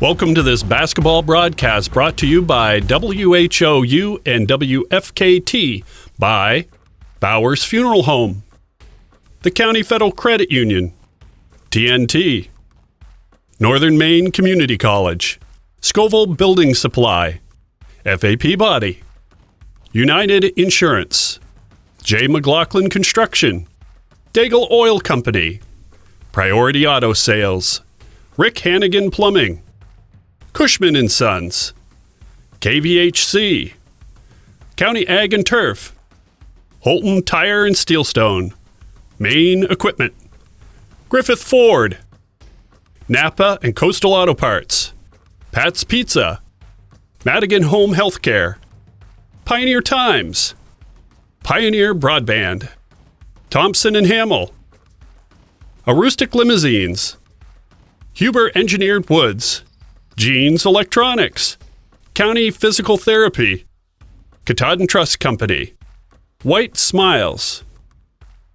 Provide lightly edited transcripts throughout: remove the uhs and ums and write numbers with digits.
Welcome to this basketball broadcast brought to you by WHOU and WFKT by Bowers Funeral Home, the County Federal Credit Union, TNT, Northern Maine Community College, Scoville Building Supply, FAP Body, United Insurance, J. McLaughlin Construction, Daigle Oil Company, Priority Auto Sales, Rick Hannigan Plumbing, Cushman & Sons, KVHC, County Ag and Turf, Houlton Tire and Steelstone, Maine Equipment, Griffith Ford, Napa and Coastal Auto Parts, Pat's Pizza, Madigan Home Healthcare, Pioneer Times, Pioneer Broadband, Thompson and Hamill, Aroostook Limousines, Huber Engineered Woods, Jeans Electronics, County Physical Therapy, Katahdin Trust Company, White Smiles,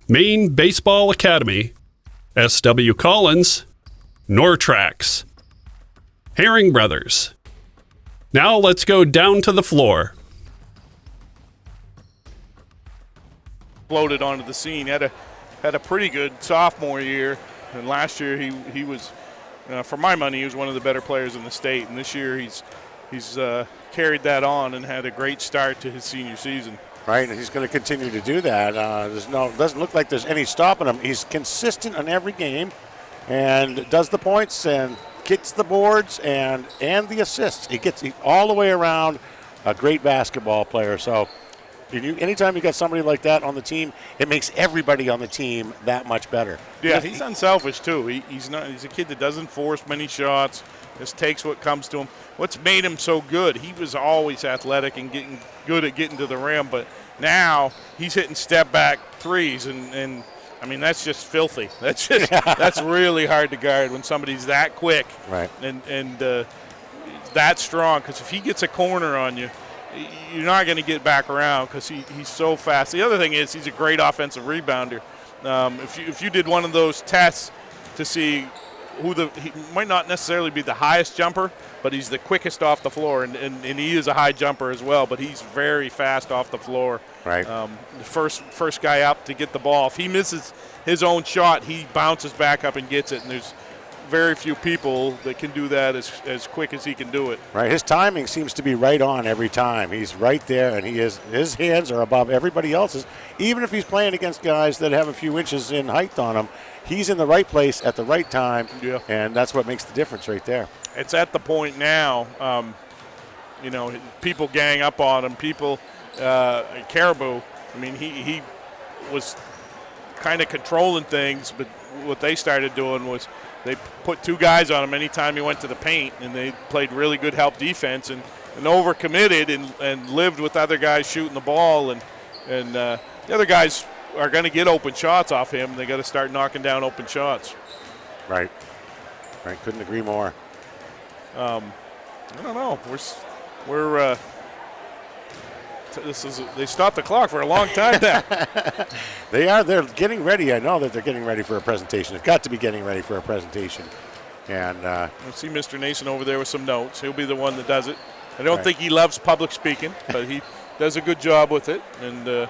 Maine Baseball Academy, S.W. Collins, Nortrax, Herring Brothers. Now let's go down to the floor. Floated onto the scene. Had a pretty good sophomore year, and last year he was, for my money, he was one of the better players in the state. And this year he's carried that on and had a great start to his senior season. Right, and he's going to continue to do that. Doesn't look like there's any stopping him. He's consistent on every game, and does the points and gets the boards and the assists. He all the way around a great basketball player. So anytime you got somebody like that on the team, it makes everybody on the team that much better. Yeah, he's unselfish too. He's a kid that doesn't force many shots. Just takes what comes to him. What's made him so good? He was always athletic and getting good at getting to the rim, but now he's hitting step back threes, and I mean that's just filthy. That's just that's really hard to guard when somebody's that quick, right? And that strong. Because if he gets a corner on you, you're not going to get back around because he's so fast. The other thing is he's a great offensive rebounder. If you did one of those tests to see he might not necessarily be the highest jumper, but he's the quickest off the floor, and he is a high jumper as well, but he's very fast off the floor. Right. The first guy up to get the ball. If he misses his own shot, he bounces back up and gets it, and there's very few people that can do that as quick as he can do it. Right. His timing seems to be right on every time. He's right there, and his hands are above everybody else's. Even if he's playing against guys that have a few inches in height on him, he's in the right place at the right time, and that's what makes the difference right there. It's at the point now, people gang up on him. People, Caribou, I mean, he was kind of controlling things, but what they started doing was they put two guys on him anytime he went to the paint, and they played really good help defense and overcommitted and lived with other guys shooting the ball, and the other guys are going to get open shots off him. They got to start knocking down open shots. Right. Couldn't agree more. I don't know. They stopped the clock for a long time now. They're getting ready. I know that they're getting ready for a presentation. They've got to be getting ready for a presentation. And I see Mr. Nason over there with some notes. He'll be the one that does it. I don't think he loves public speaking, but he does a good job with it. And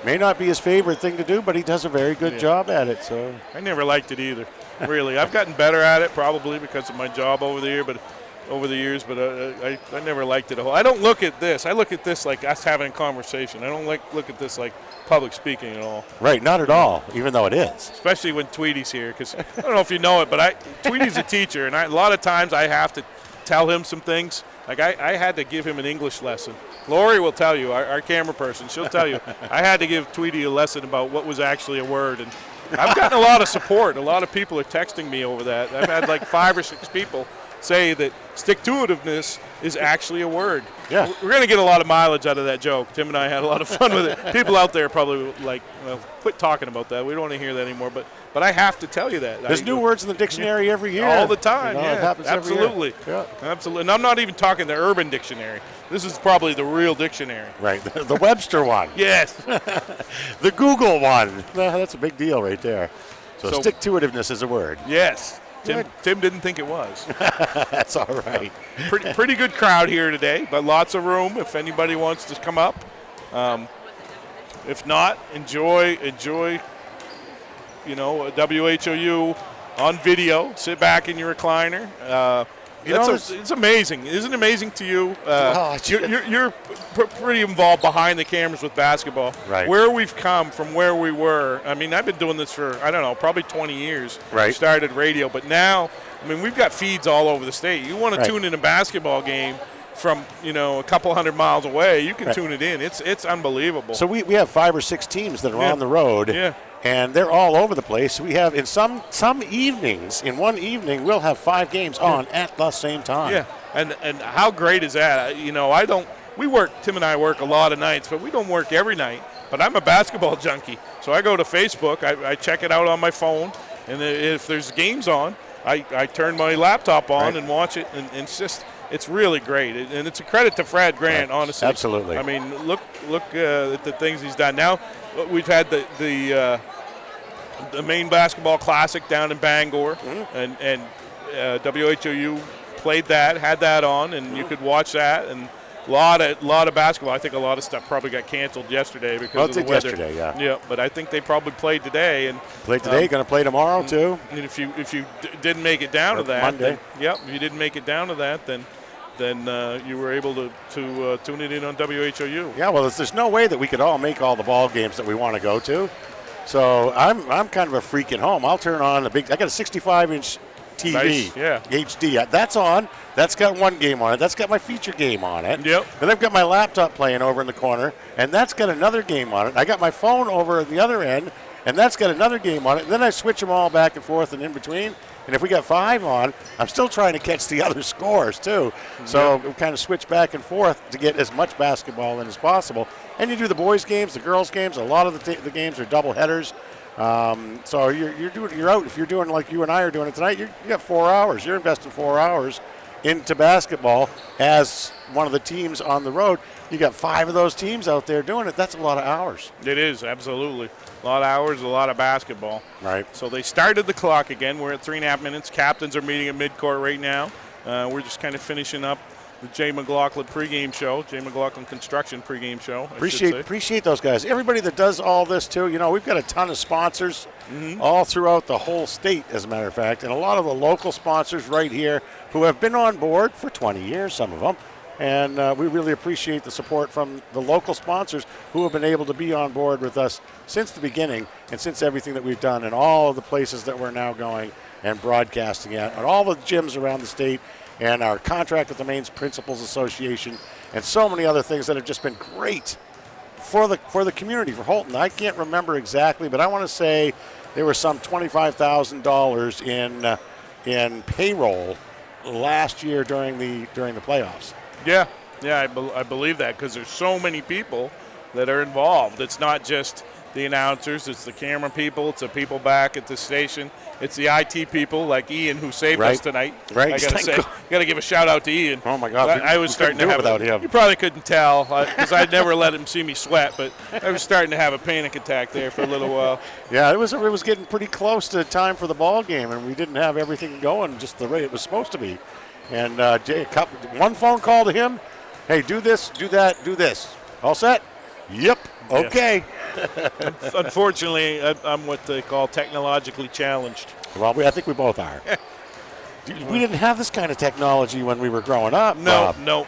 may not be his favorite thing to do, but he does a very good job at it. So I never liked it either, really. I've gotten better at it probably because of my job over the years, but I never liked it at all. I don't look at this. I look at this like us having a conversation. I don't look at this like public speaking at all. Right, not at all, even though it is. Especially when Tweedy's here, because I don't know if you know it, but Tweedy's a teacher, and a lot of times I have to tell him some things. Like I had to give him an English lesson. Lori will tell you, our camera person, she'll tell you, I had to give Tweedy a lesson about what was actually a word. And I've gotten a lot of support. A lot of people are texting me over that. I've had like 5 or 6 people say that stick-to-itiveness is actually a word. Yeah. We're going to get a lot of mileage out of that joke. Tim and I had a lot of fun with it. People out there probably like, well, quit talking about that. We don't want to hear that anymore. But I have to tell you that. There's new words in the dictionary every year. All the time, It happens absolutely. Every year. Yeah. Absolutely. And I'm not even talking the Urban Dictionary. This is probably the real dictionary. Right, the Webster one. Yes. The Google one. That's a big deal right there. So stick-to-itiveness is a word. Yes. Tim didn't think it was. That's all right. Pretty good crowd here today, but lots of room if anybody wants to come up. If not, enjoy. WHOU on video. Sit back in your recliner. It's amazing. Isn't it amazing to you? You're pretty involved behind the cameras with basketball. Right. Where we've come from where we were. I mean, I've been doing this for, I don't know, probably 20 years. Right. Started radio, but now, I mean, we've got feeds all over the state. You want to tune in a basketball game from, a couple hundred miles away, you can tune it in. It's unbelievable. So we have 5 or 6 teams that are on the road. Yeah. And they're all over the place. We have in some evenings, in one evening, we'll have 5 games on at the same time. Yeah, and how great is that? Tim and I work a lot of nights, but we don't work every night. But I'm a basketball junkie, so I go to Facebook, I check it out on my phone, and if there's games on, I turn my laptop on and watch it, and it's really great. And it's a credit to Fred Grant, honestly. Absolutely. I mean, look at the things he's done. Now we've had the main basketball classic down in Bangor, and WHOU played that, had that on, and you could watch that, and a lot of basketball. I think a lot of stuff probably got canceled yesterday because of the weather. Yesterday, yeah. Yeah, but I think they probably played today. Going to play tomorrow too. And if you didn't make it down to that, Monday. If you didn't make it down to that, then you were able to tune it in on WHOU. Yeah, well, there's no way that we could all make all the ball games that we want to go to. So I'm kind of a freak at home. I'll turn on I got a 65-inch TV, nice, yeah. HD. That's on. That's got one game on it. That's got my feature game on it. Yep. Then I've got my laptop playing over in the corner, and that's got another game on it. I got my phone over at the other end, and that's got another game on it. And then I switch them all back and forth and in between. And if we got 5 on, I'm still trying to catch the other scores too. So we kind of switch back and forth to get as much basketball in as possible. And you do the boys' games, the girls' games. A lot of the games are double headers. So you're out. If you're doing like you and I are doing it tonight, you got 4 hours. You're investing 4 hours into basketball as one of the teams on the road. You got 5 of those teams out there doing it. That's a lot of hours. It is, absolutely. A lot of hours, a lot of basketball. Right. So they started the clock again. We're at 3.5 minutes. Captains are meeting at midcourt right now. We're just kind of finishing up the Jay McLaughlin pregame show, Jay McLaughlin Construction pregame show. Appreciate those guys. Everybody that does all this too. We've got a ton of sponsors all throughout the whole state, as a matter of fact, and a lot of the local sponsors right here who have been on board for 20 years, some of them. And we really appreciate the support from the local sponsors who have been able to be on board with us since the beginning and since everything that we've done and all of the places that we're now going and broadcasting at, and all the gyms around the state, and our contract with the Maine Principals Association, and so many other things that have just been great for the community, for Houlton. I can't remember exactly, but I want to say there was some $25,000 in payroll last year during the playoffs. Yeah, I believe that because there's so many people that are involved. It's not just the announcers, it's the camera people, it's the people back at the station, it's the IT people like Ian who saved us tonight. Right. I got to give a shout out to Ian. Oh my God, I was starting to have without him. You probably couldn't tell because I'd never let him see me sweat, but I was starting to have a panic attack there for a little while. Yeah, it was getting pretty close to time for the ball game, and we didn't have everything going just the way it was supposed to be. And one phone call to him, hey, do this, do that, do this. All set? Yep. Okay. Yeah. Unfortunately, I'm what they call technologically challenged. Well, I think we both are. We didn't have this kind of technology when we were growing up. No.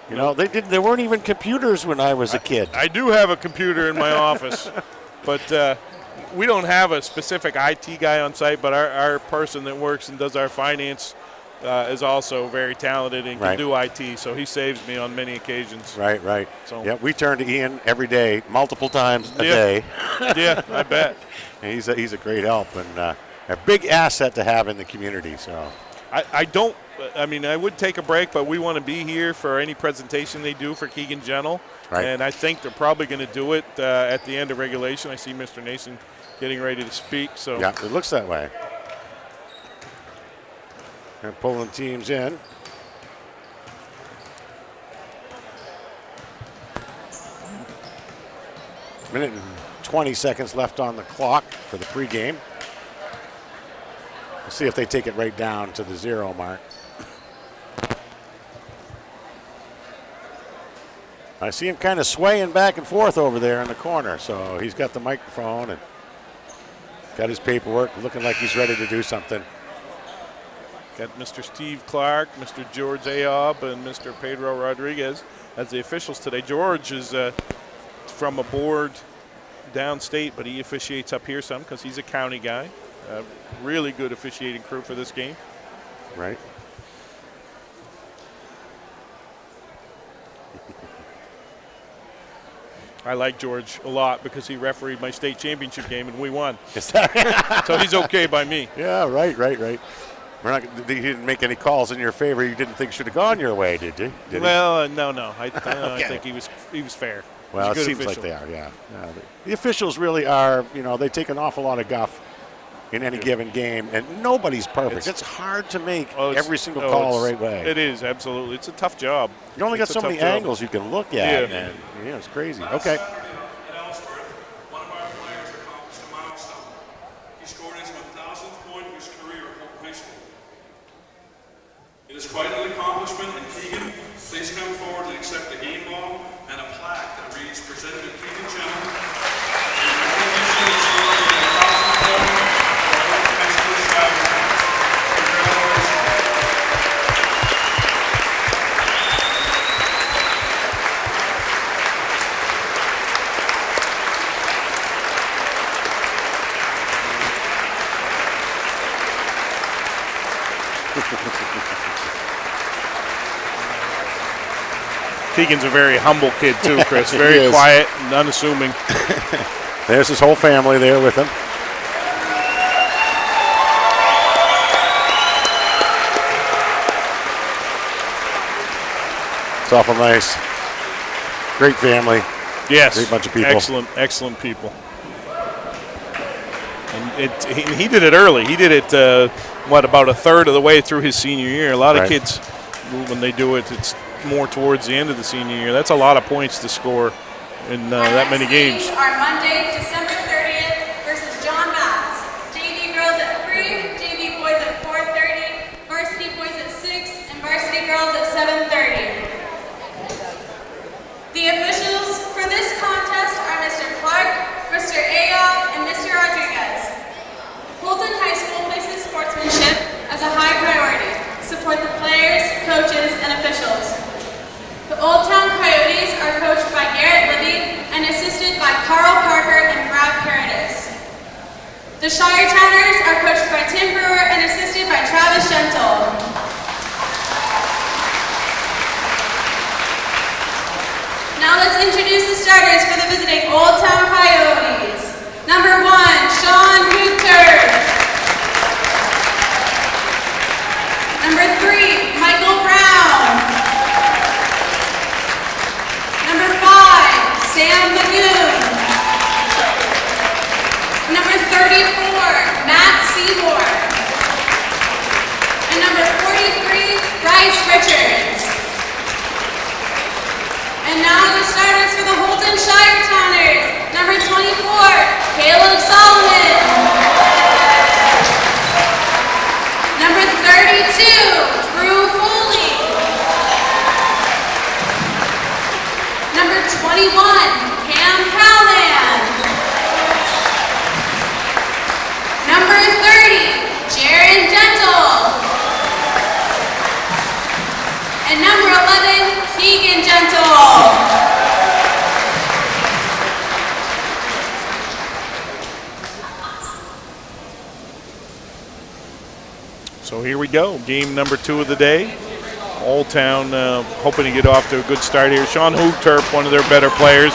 There weren't even computers when I was a kid. I do have a computer in my office, but we don't have a specific IT guy on site, but our person that works and does our finance is also very talented and can do IT, so he saves me on many occasions. Right. So, yeah, we turn to Ian every day, multiple times a day. Yeah, I bet. And he's a great help and a big asset to have in the community. So I would take a break, but we want to be here for any presentation they do for Keegan Gentle. Right. And I think they're probably going to do it at the end of regulation. I see Mr. Nason getting ready to speak. So yeah, it looks that way. They're pulling teams in. Minute and 20 seconds left on the clock for the pregame. We'll see if they take it right down to the 0 mark. I see him kind of swaying back and forth over there in the corner. So he's got the microphone and got his paperwork, looking like he's ready to do something. Got Mr. Steve Clark, Mr. George Ayob, and Mr. Pedro Rodriguez as the officials today. George is from a board downstate, but he officiates up here some because he's a county guy. Really good officiating crew for this game. Right. I like George a lot because he refereed my state championship game and we won. So he's okay by me. Yeah, right. He didn't make any calls in your favor you didn't think should have gone your way, did you? No. I think he was fair. Well, it seems like they are, yeah. The officials really are, they take an awful lot of guff in any given game, and nobody's perfect. It's hard to make every single call the right way. It is, absolutely. It's a tough job. You only got so many angles you can look at, and it's crazy. Okay. It is quite an accomplishment, and Keegan, please come forward and accept the game ball and a plaque that reads, presented to Keegan Channel. Keegan's a very humble kid too, Chris. Very quiet and unassuming. There's his whole family there with him. It's awful nice. Great family. Yes. Great bunch of people. Excellent people. And he did it early. He did it, about a third of the way through his senior year. A lot of kids, when they do it, it's more towards the end of the senior year. That's a lot of points to score in that many games. Our Monday, December 30th versus John Mass. JV girls at 3, JV boys at 4:30, varsity boys at 6, and varsity girls at 7:30. The officials for this contest are Mr. Clark, Mr. Ayob, and Mr. Rodriguez. Houlton High School places sportsmanship as a high priority. Support the players, coaches, and officials. The Old Town Coyotes are coached by Garrett Libby and assisted by Carl Parker and Brad Paradis. The Shire Towners are coached by Tim Brewer and assisted by Travis Gentle. Now let's introduce the starters for the visiting Old Town Coyotes. Number 1, Sean Houlton. Number 3, Michael Brown. Number 5, Sam Lagoon. Number 34, Matt Seymour. And number 43, Bryce Richards. And now the starters for the Houlton Shire Towners. Number 24, Caleb Solomon. Number 32, Drew Foley. Number 21, Cam Callan. Number 30, Jaron Gentle. And number 11, Keegan Gentle. So here we go, game number 2 of the day. Old Town hoping to get off to a good start here. Sean Houlton, one of their better players,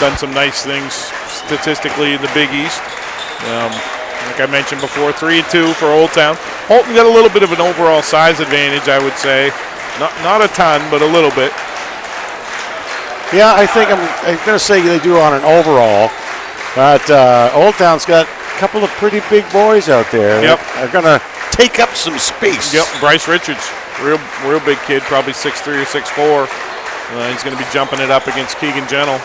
done some nice things statistically in the Big East. Like I mentioned before, 3-2 for Old Town. Houlton got a little bit of an overall size advantage, I would say. Not a ton, but a little bit. Yeah, I think I'm going to say they do on an overall. But Old Town's got a couple of pretty big boys out there. Yep. They're going to take up some space. Yep, Bryce Richards, real big kid, probably 6'3" or 6'4". He's going to be jumping it up against Keegan Gentle.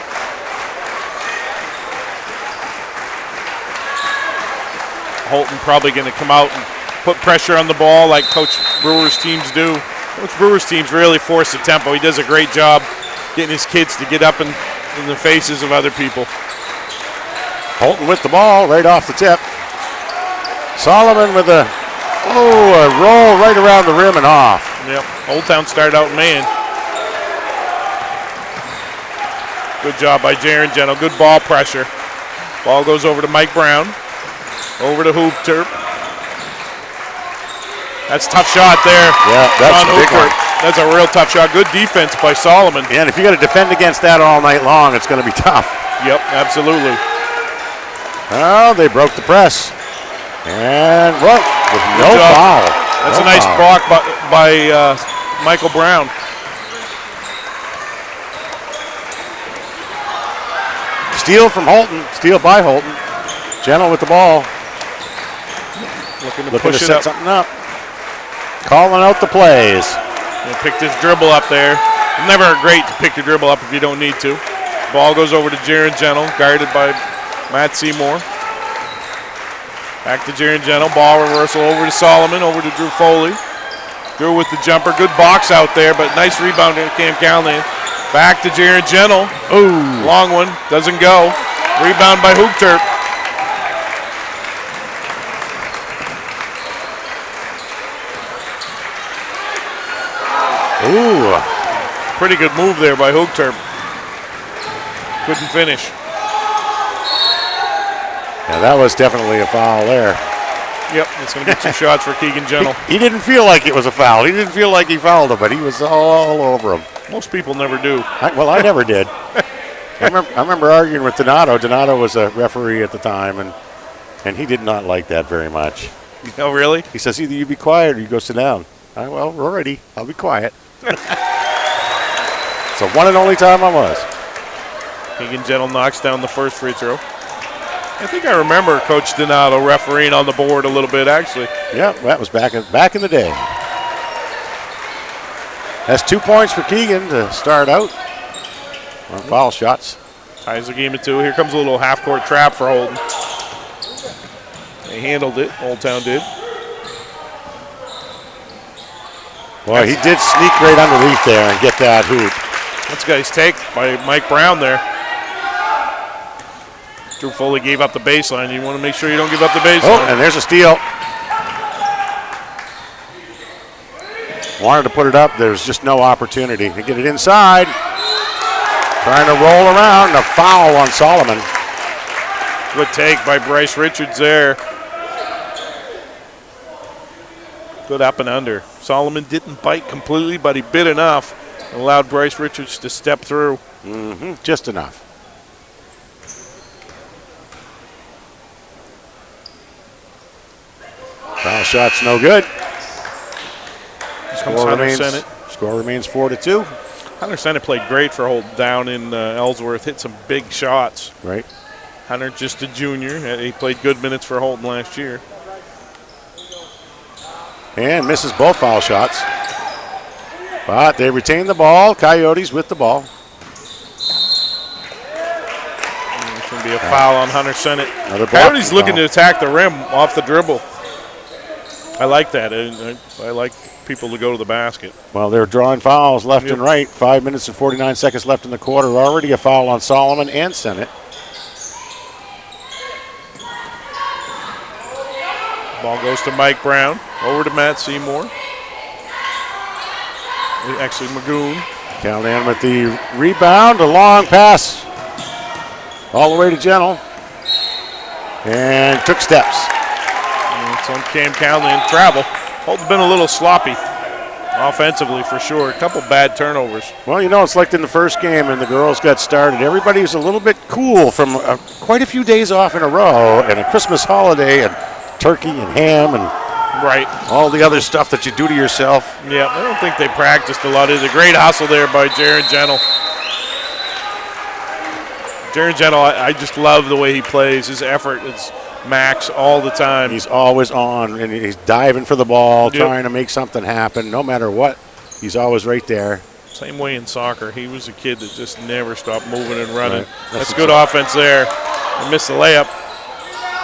Houlton probably going to come out and put pressure on the ball like Coach Brewer's teams do. Coach Brewer's teams really force the tempo. He does a great job getting his kids to get up in the faces of other people. Houlton with the ball right off the tip. Solomon with a roll right around the rim and off. Yep, Old Town started out man. Good job by Jaron Gentle. Good ball pressure. Ball goes over to Mike Brown. Over to Houlton. That's a tough shot there. Yeah, that's a big one. That's a real tough shot. Good defense by Solomon. Yeah, and if you got to defend against that all night long, it's going to be tough. Yep, absolutely. Oh, they broke the press. And what? With no foul. That's a nice block by Michael Brown. Steal from Houlton. Steal by Houlton. Gentle with the ball. Looking to set something up. Calling out the plays. He picked his dribble up there. Never great to pick your dribble up if you don't need to. Ball goes over to Jaron Gentle, guarded by Matt Seymour. Back to Jaron Gentle. Ball reversal over to Solomon, over to Drew Foley. Drew with the jumper. Good box out there, but nice rebound to Cam Callahan. Back to Jaron Gentle. Ooh. Long one. Doesn't go. Rebound by Houlton. Ooh. Pretty good move there by Houlton. Couldn't finish. Yeah, that was definitely a foul there. Yep, it's going to be 2 shots for Keegan Gentle. He didn't feel like it was a foul. He didn't feel like he fouled him, but he was all over him. Most people never do. I never did. I remember arguing with Donato. Donato was a referee at the time, and he did not like that very much. Oh, really? He says, either you be quiet or you go sit down. Well, we're ready. I'll be quiet. It's the one and only time I was. Keegan Gentle knocks down the first free throw. I think I remember Coach Donato refereeing on the board a little bit, actually. Yeah, that was back in the day. That's 2 points for Keegan to start out on foul shots. Ties the game at 2. Here comes a little half-court trap for Houlton. They handled it. Old Town did. Well, he did sneak right underneath there and get that hoop. That's a nice take by Mike Brown there. Drew Foley gave up the baseline. You want to make sure you don't give up the baseline. Oh, and there's a steal. Wanted to put it up. There's just no opportunity to get it inside. Trying to roll around. A foul on Solomon. Good take by Bryce Richards there. Good up and under. Solomon didn't bite completely, but he bit enough and allowed Bryce Richards to step through. Just enough. Foul shot's no good. Score remains 4-2. Hunter Sennett played great for Houlton down in Ellsworth. Hit some big shots. Right. Hunter, just a junior. He played good minutes for Houlton last year. And misses both foul shots. But they retain the ball. Coyotes with the ball. It's going to be a foul on Hunter Sennett. Coyotes looking to attack the rim off the dribble. I like that. I like people to go to the basket. Well, they're drawing fouls left and right. 5 minutes and 49 seconds left in the quarter. Already a foul on Solomon and Sennett. Ball goes to Mike Brown. Over to Matt Seymour. Actually, Magoon. Callahan with the rebound. A long pass. All the way to Gentle. And took steps. It's on Cam Callahan. Travel. Houlton's been a little sloppy offensively for sure. A couple bad turnovers. Well, you know, it's like in the first game and the girls got started. Everybody was a little bit cool from quite a few days off in a row and a Christmas holiday and turkey and ham and all the other stuff that you do to yourself. Yeah, I don't think they practiced a lot. It's a great hustle there by Jaron Gentle. Jaron Gentle, I just love the way he plays. His effort is max all the time. He's always on, and he's diving for the ball, trying to make something happen. No matter what, he's always right there. Same way in soccer. He was a kid that just never stopped moving and running. Right. That's good offense there. I missed the layup.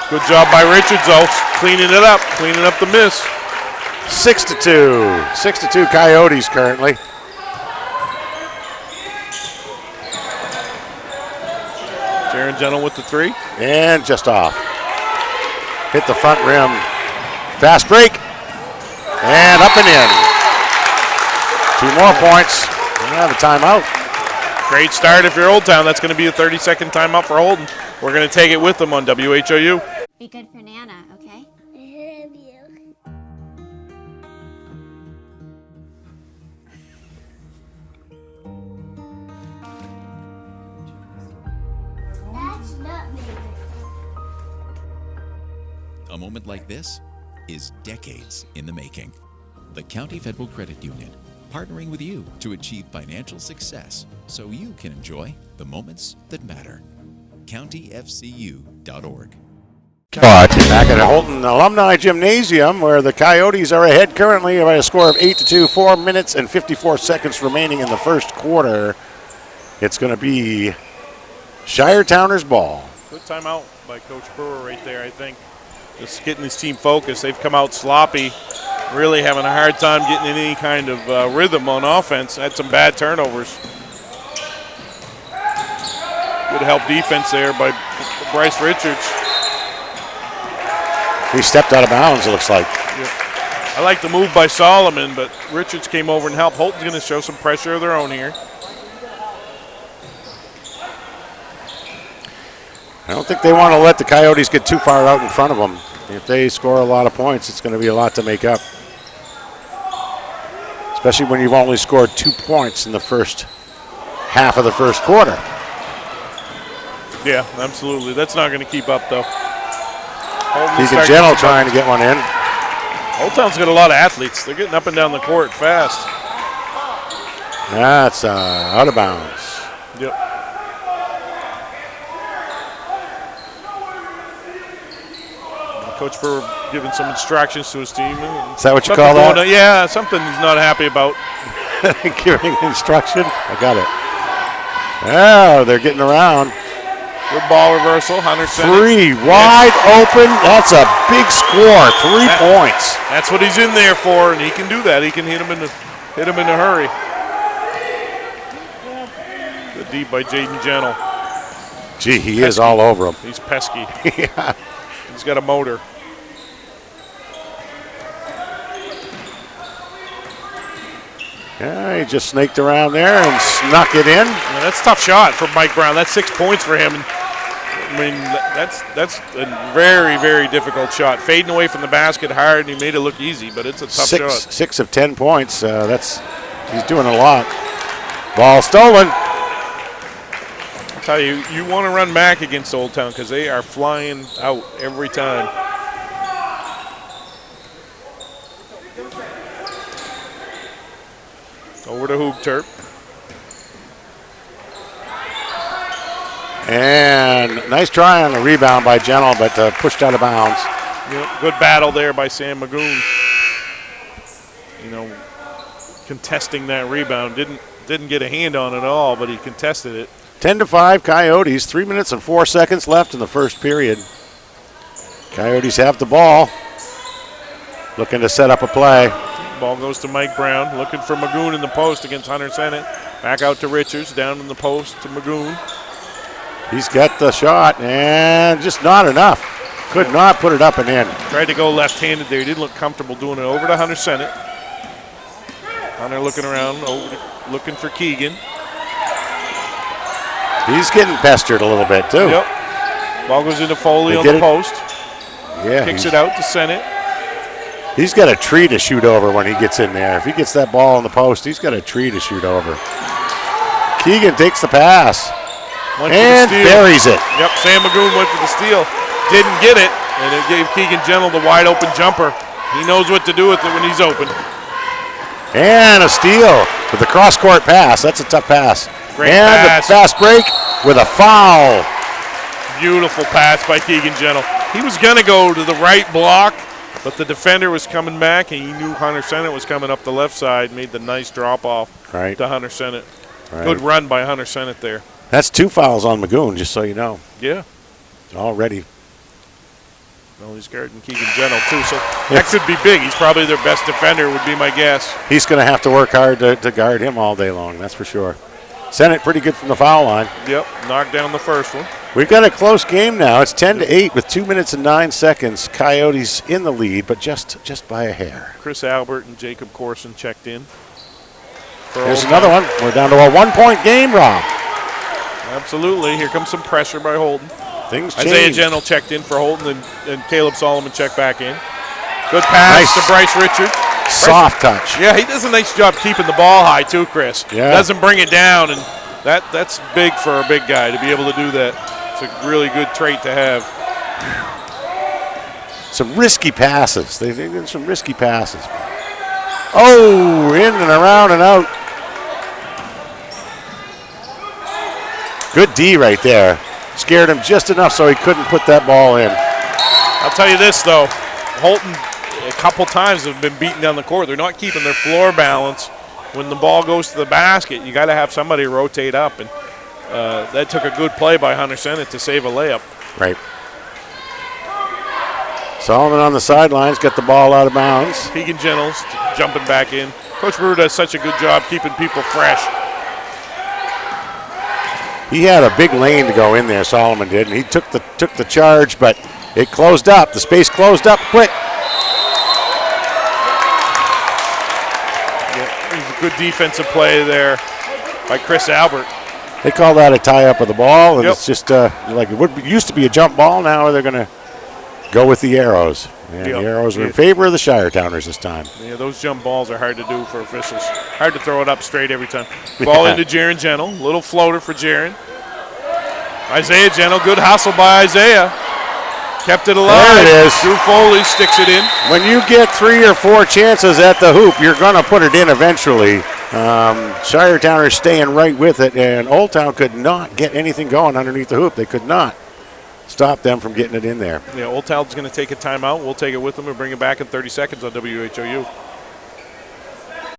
Good job by Richards, though, cleaning up the miss. 6-2. 6-2 Coyotes currently. Jaron Gentle with the 3. And just off. Hit the front rim. Fast break. And up and in. 2 more points. We have a timeout. Great start if you're Old Town. That's going to be a 30-second timeout for Houlton. We're going to take it with them on WHOU. Be good for Nana, okay? I love you. That's not me. A moment like this is decades in the making. The County Federal Credit Union, partnering with you to achieve financial success so you can enjoy the moments that matter. CountyFCU.org. Back at Houlton Alumni Gymnasium, where the Coyotes are ahead currently by a score of 8-2, 4 minutes and 54 seconds remaining in the first quarter. It's going to be Shire Towners ball. Good timeout by Coach Brewer right there, I think. Just getting his team focused. They've come out sloppy, really having a hard time getting in any kind of rhythm on offense. Had some bad turnovers. Good help defense there by Bryce Richards. He stepped out of bounds, it looks like. Yep. I like the move by Solomon, but Richards came over and helped. Houlton's going to show some pressure of their own here. I don't think they want to let the Coyotes get too far out in front of them. If they score a lot of points, it's going to be a lot to make up. Especially when you've only scored 2 points in the first half of the first quarter. Yeah, absolutely. That's not going to keep up, though. Keegan Gentle trying to get one in. Old Town's got a lot of athletes. They're getting up and down the court fast. That's out of bounds. Yep. Coach Brewer giving some instructions to his team. Is that what you call that? Yeah, something he's not happy about. Giving instruction? I got it. Oh, they're getting around. Good ball reversal. Hunter Three wide open. That's a big score. 3 points. That's what he's in there for, and he can do that. He can hit him in a hurry. Good deep by Jaden Gentle. Gee, he is all over him. He's pesky. Yeah. He's got a motor. Yeah, he just snaked around there and snuck it in. Yeah, that's a tough shot for Mike Brown. That's 6 points for him. I mean, that's a very, very difficult shot. Fading away from the basket hard, and he made it look easy, but it's a tough shot. 6 of 10 points. He's doing a lot. Ball stolen. I tell you, you want to run back against Old Town because they are flying out every time. Over to Hoop Terp. And nice try on the rebound by Gentle, but pushed out of bounds. Yep, good battle there by Sam Magoon. You know, contesting that rebound. Didn't get a hand on it at all, but he contested it. 10-5 Coyotes. 3 minutes and 4 seconds left in the first period. Coyotes have the ball. Looking to set up a play. Ball goes to Mike Brown, looking for Magoon in the post against Hunter Sennett. Back out to Richards, down in the post to Magoon. He's got the shot, and just not enough. Could not put it up and in. Tried to go left-handed there. He didn't look comfortable doing it. Over to Hunter Sennett. Hunter looking around, looking for Keegan. He's getting pestered a little bit, too. Yep. Ball goes into Foley on the post. Yeah. Kicks it out to Sennett. He's got a tree to shoot over when he gets in there. If he gets that ball in the post, he's got a tree to shoot over. Keegan takes the pass and buries it. Yep, Sam Magoon went for the steal. Didn't get it, and it gave Keegan Gentle the wide open jumper. He knows what to do with it when he's open. And a steal with the cross-court pass. That's a tough pass. Great and pass. The fast break with a foul. Beautiful pass by Keegan Gentle. He was going to go to the right block, but the defender was coming back, and he knew Hunter Sennett was coming up the left side, made the nice drop-off to Hunter Sennett. Right. Good run by Hunter Sennett there. That's 2 fouls on Magoon, just so you know. Yeah. Already. Well, he's guarding Keegan Gentle, too, so that could be big. He's probably their best defender, would be my guess. He's going to have to work hard to guard him all day long, that's for sure. Sent it pretty good from the foul line. Yep, knocked down the first one. We've got a close game now. It's 10-8 with 2 minutes and 9 seconds. Coyotes in the lead, but just by a hair. Chris Albert and Jacob Corson checked in. There's another one. We're down to a 1-point game, Rob. Absolutely. Here comes some pressure by Holton. Things Isaiah change. Gentle checked in for Holton, and Caleb Solomon checked back in. Good pass to Bryce Richard. Soft touch. Yeah, he does a nice job keeping the ball high too, Chris. Yeah. Doesn't bring it down, and that's big for a big guy to be able to do that. It's a really good trait to have. Some risky passes. They did some risky passes. Oh, in and around and out. Good D right there. Scared him just enough so he couldn't put that ball in. I'll tell you this, though. Holton, a couple times, have been beaten down the court. They're not keeping their floor balance. When the ball goes to the basket, you got to have somebody rotate up, and that took a good play by Hunter Sennett to save a layup. Right. Solomon on the sidelines, got the ball out of bounds. Keegan Gentles jumping back in. Coach Brewer does such a good job keeping people fresh. He had a big lane to go in there, Solomon did, and he took the charge, but it closed up. The space closed up quick. Yeah, it was a good defensive play there by Chris Albert. They call that a tie-up of the ball, and Yep. it's just like it used to be a jump ball. Now they're going to go with the arrows. And Yep. the arrows are in favor of the Shiretowners this time. Yeah, those jump balls are hard to do for officials. Hard to throw it up straight every time. Ball into Jaron Gentle. Little floater for Jaron. Isaiah Gentle. Good hustle by Isaiah. Kept it alive. There it is. Drew Foley sticks it in. When you get 3 or 4 chances at the hoop, you're going to put it in eventually. Shiretowners staying right with it, and Old Town could not get anything going underneath the hoop. They could not stop them from getting it in there. Yeah, Old Town's going to take a timeout. We'll take it with them and bring it back in 30 seconds on WHOU.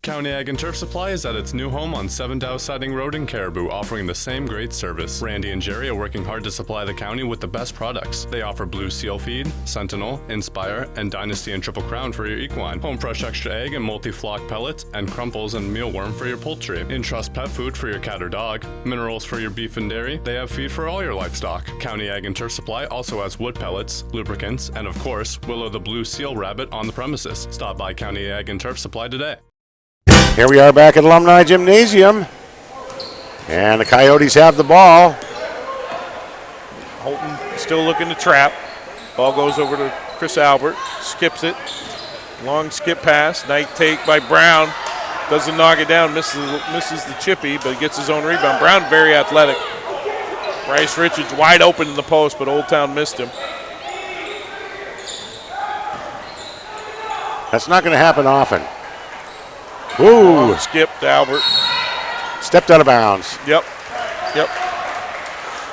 County Ag and Turf Supply is at its new home on 7 Dow Siding Road in Caribou, offering the same great service. Randy and Jerry are working hard to supply the county with the best products. They offer Blue Seal Feed, Sentinel, Inspire, and Dynasty and Triple Crown for your equine, Home Fresh Extra Egg and Multi-Flock Pellets, and Crumples and Mealworm for your poultry, Entrust Pet Food for your cat or dog, Minerals for your beef and dairy. They have feed for all your livestock. County Ag and Turf Supply also has wood pellets, lubricants, and of course, Willow the Blue Seal Rabbit on the premises. Stop by County Ag and Turf Supply today. Here we are back at Alumni Gymnasium, and the Coyotes have the ball. Holton still looking to trap. Ball goes over to Chris Albert. Skips it. Long skip pass. Nice take by Brown. Doesn't knock it down. Misses the chippy, but gets his own rebound. Brown very athletic. Bryce Richards wide open in the post, but Old Town missed him. That's not going to happen often. Ooh. Skipped Albert. Stepped out of bounds. Yep.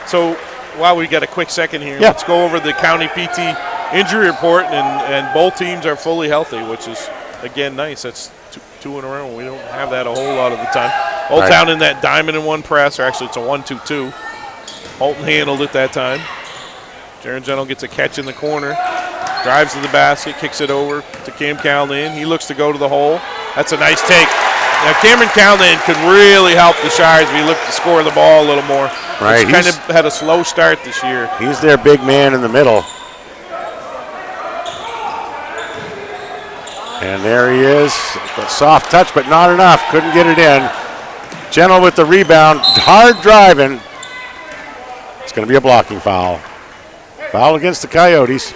So while we got a quick second here, Yeah. let's go over the county PT injury report, and both teams are fully healthy, which is, again, nice. That's two in a row. We don't have that a whole lot of the time. Old Town in that diamond and one press, or actually it's a 1-2-2. Houlton handled it that time. Jaron Gentle gets a catch in the corner, drives to the basket, kicks it over to Cam Callahan. He looks to go to the hole. That's a nice take. Now, Cameron Callahan could really help the Shires if he looked to score the ball a little more. Right. He's kind of had a slow start this year. He's their big man in the middle. And there he is. A soft touch, but not enough. Couldn't get it in. Gentle with the rebound. Hard driving. It's going to be a blocking foul. Foul against the Coyotes.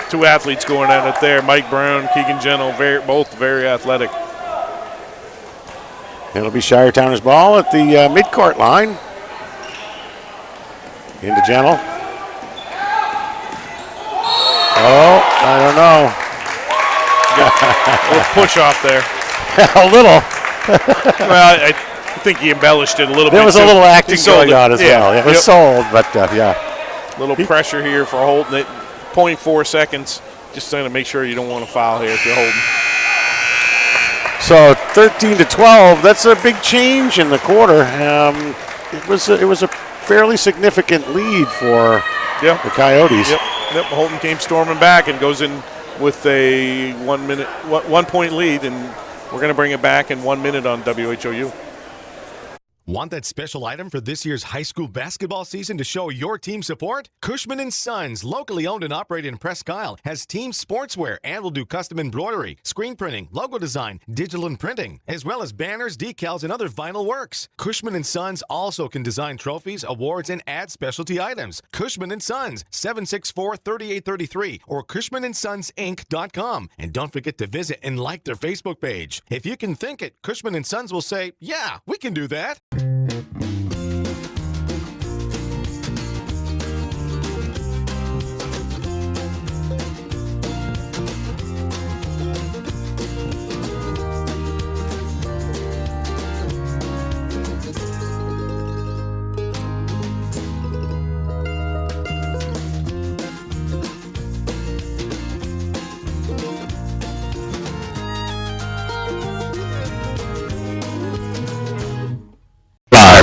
Two athletes going at it there. Mike Brown, Keegan Gentle, both very athletic. It'll be Shiretowners ball at the midcourt line. Into Gentle. Oh, I don't know. A little push off there. A little. Well, I think he embellished it a little bit. There was a little acting going on as well. It was Yep. sold, but yeah. Little pressure here for Houlton at 0.4 seconds. Just trying to make sure you don't want to foul here if you're Houlton. So 13-12. That's a big change in the quarter. It was a fairly significant lead for the Coyotes. Yep. Yep, Houlton came storming back and goes in with a 1 point lead, and we're going to bring it back in 1 minute on WHOU. Want that special item for this year's high school basketball season to show your team support? Cushman & Sons, locally owned and operated in Presque Isle, has team sportswear and will do custom embroidery, screen printing, logo design, digital and printing, as well as banners, decals, and other vinyl works. Cushman & Sons also can design trophies, awards, and add specialty items. Cushman & Sons, 764-3833 or CushmanandSonsInc.com. And don't forget to visit and like their Facebook page. If you can think it, Cushman & Sons will say, yeah, we can do that.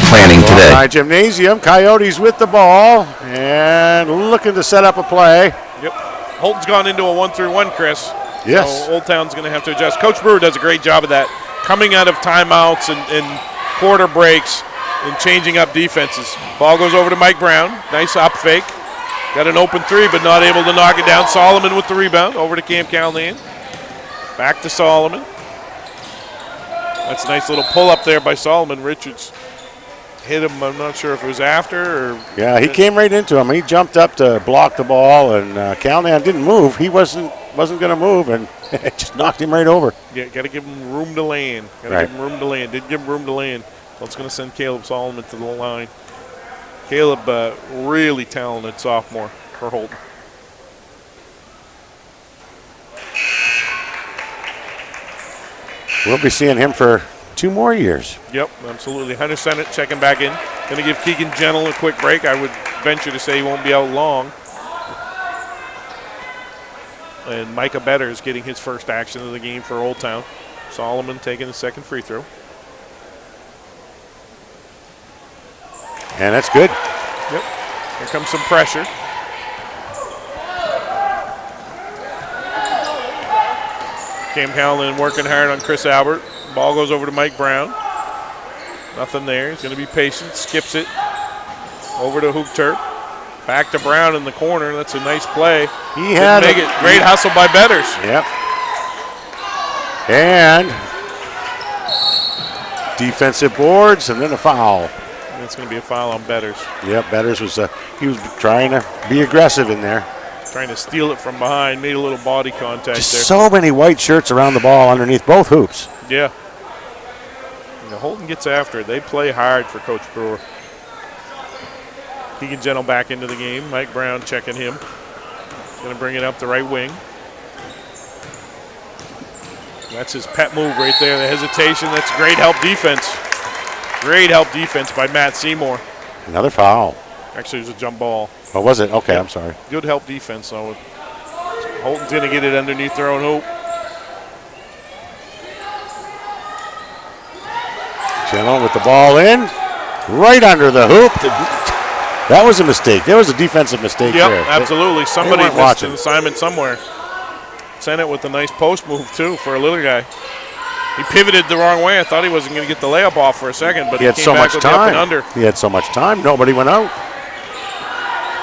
Planning today. All right, Gymnasium, Coyotes with the ball and looking to set up a play. Yep. Houlton's gone into a 1-3-1, Chris. Yes. So Old Town's going to have to adjust. Coach Brewer does a great job of that, coming out of timeouts and quarter breaks and changing up defenses. Ball goes over to Mike Brown. Nice up fake. Got an open three, but not able to knock it down. Solomon with the rebound. Over to Cam Callahan. Back to Solomon. That's a nice little pull up there by Solomon. Richards hit him. I'm not sure if it was after or. Yeah, he came right into him. He jumped up to block the ball, and Callahan didn't move. He wasn't going to move, and it just knocked him right over. Yeah, got to give him room to land. Got to give him room to land. Didn't give him room to land. So it's going to send Caleb Solomon to the line. Caleb, really talented sophomore for Houlton. We'll be seeing him for 2 more years. Yep, absolutely. Hunter Sennett checking back in. Going to give Keegan Gentle a quick break. I would venture to say he won't be out long. And Micah Betters getting his first action of the game for Old Town. Solomon taking the second free throw. And that's good. Yep. Here comes some pressure. Cam Callahan working hard on Chris Albert. Ball goes over to Mike Brown. Nothing there. He's going to be patient. Skips it. Over to Houlton. Back to Brown in the corner. That's a nice play. He had it. Great hustle by Betters. Yep. And defensive boards and then a foul. It's going to be a foul on Betters. Yep, Betters was he was trying to be aggressive in there. Trying to steal it from behind. Made a little body contact Just there. so many white shirts around the ball underneath both hoops. Yeah. Houlton gets after it. They play hard for Coach Brewer. Keegan Gentle back into the game. Mike Brown checking him. Going to bring it up the right wing. That's his pet move right there. The hesitation. That's great help defense. Great help defense by Matt Seymour. Another foul. Actually, it was a jump ball. Oh, was it? Okay, yeah. I'm sorry. Good help defense, though. Houlton's going to get it underneath their own hoop. Gentle with the ball in. Right under the hoop. That was a mistake. There was a defensive mistake there. Yep, absolutely. Somebody missed watching. an assignment somewhere. Sent it with a nice post move, too, for a little guy. He pivoted the wrong way. I thought he wasn't going to get the layup off for a second, but he had came so back much with the up and time. under. He had so much time. Nobody went out.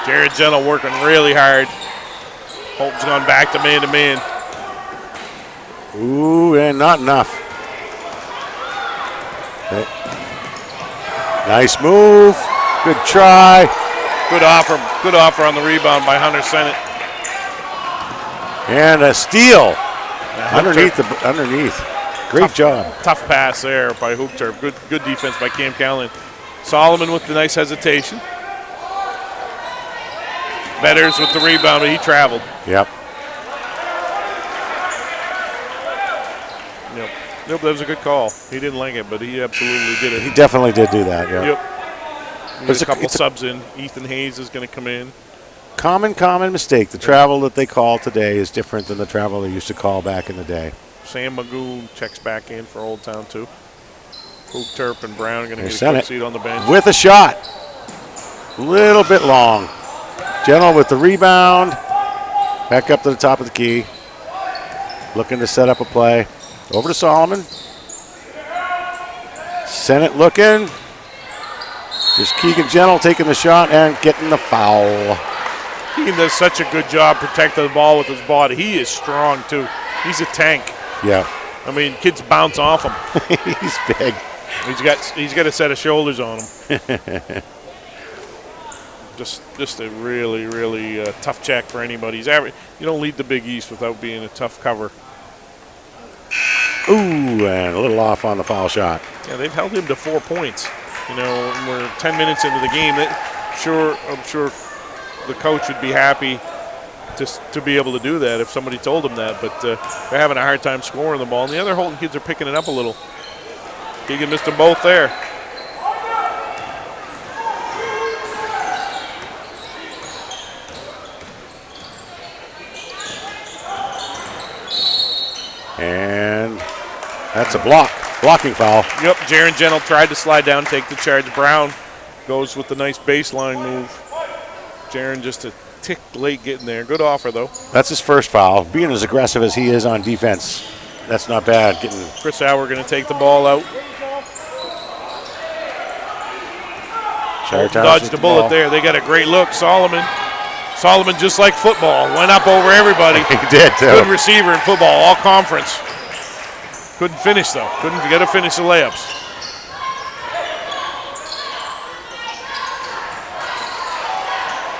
Jared Gentle working really hard. Houlton's gone back to man. Ooh, and not enough. Okay. Nice move. Good try. Good offer on the rebound by Hunter Sennett. And a steal. Underneath. Great job. Tough pass there by Houlton. Good defense by Cam Callahan. Solomon with the nice hesitation. Betters with the rebound, but he traveled. Yep. That was a good call. He didn't like it, but he absolutely did it. He definitely did do that, yeah. Yep. There's a couple subs in. Ethan Hayes is going to come in. Common mistake. The travel that they call today is different than the travel they used to call back in the day. Sam Magoo checks back in for Old Town, too. Houlton and Brown are going to get a quick seat on the bench. With a shot. Little bit long. Gentle with the rebound. Back up to the top of the key. Looking to set up a play. Over to Solomon. Sennett looking. Just Keegan Gentle taking the shot and getting the foul. Keegan does such a good job protecting the ball with his body. He is strong, too. He's a tank. Yeah. I mean, kids bounce off him. He's big. He's got a set of shoulders on him. Just a really, really tough check for anybody. You don't lead the Big East without being a tough cover. Ooh, and a little off on the foul shot. Yeah, they've held him to 4 points. You know, we're 10 minutes into the game. I'm sure the coach would be happy to be able to do that if somebody told him that. But they're having a hard time scoring the ball. And the other Houlton kids are picking it up a little. Keegan missed them both there. And that's a blocking foul. Yep, Jaron Gentle tried to slide down, take the charge. Brown goes with the nice baseline move. Jaron just a tick late getting there. Good offer, though. That's his first foul. Being as aggressive as he is on defense, that's not bad. Chris Auer going to take the ball out. Dodged the bullet there. They got a great look. Solomon, just like football, went up over everybody. He did, too. Good receiver in football, all conference. Couldn't finish, though. Got to finish the layups.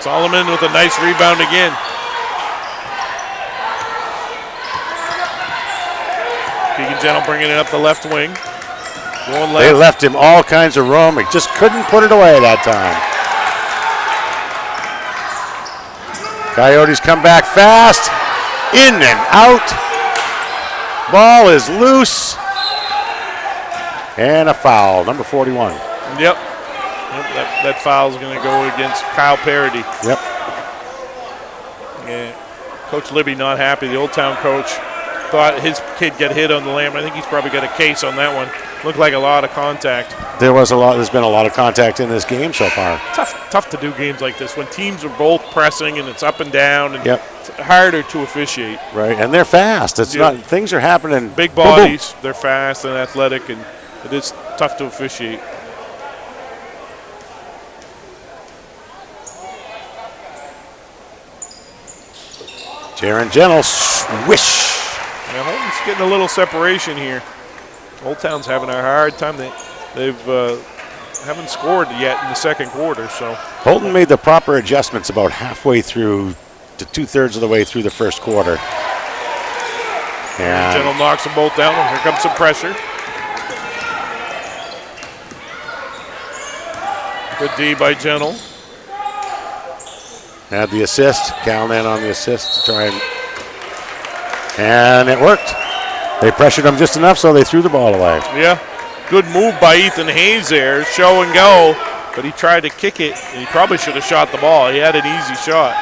Solomon with a nice rebound again. Keegan Gentle bringing it up the left wing. Going left. They left him all kinds of room. He just couldn't put it away that time. Coyotes come back fast. In and out. Ball is loose. And a foul, number 41. Yep. That foul is going to go against Kyle Parody. Yep. Yeah. Coach Libby not happy. The Old Town coach thought his kid got hit on the lamp. I think he's probably got a case on that one. Looked like a lot of contact. There's been a lot of contact in this game so far. Tough to do games like this when teams are both pressing and it's up and down and it's harder to officiate. Right, and they're fast. Things are happening. Big bodies, they're fast and athletic, and it is tough to officiate. Jaron Gentle, swish. Now Houlton's getting a little separation here. Old Town's having a hard time. They've haven't scored yet in the second quarter. So Houlton made the proper adjustments about halfway through to 2/3 of the way through the first quarter. And Gentle knocks them both down. Here comes some pressure. Good D by Gentle. Had the assist. Callahan on the assist to try and it worked. They pressured him just enough, so they threw the ball away. Yeah, good move by Ethan Hayes there, show and go, but he tried to kick it, and he probably should have shot the ball. He had an easy shot.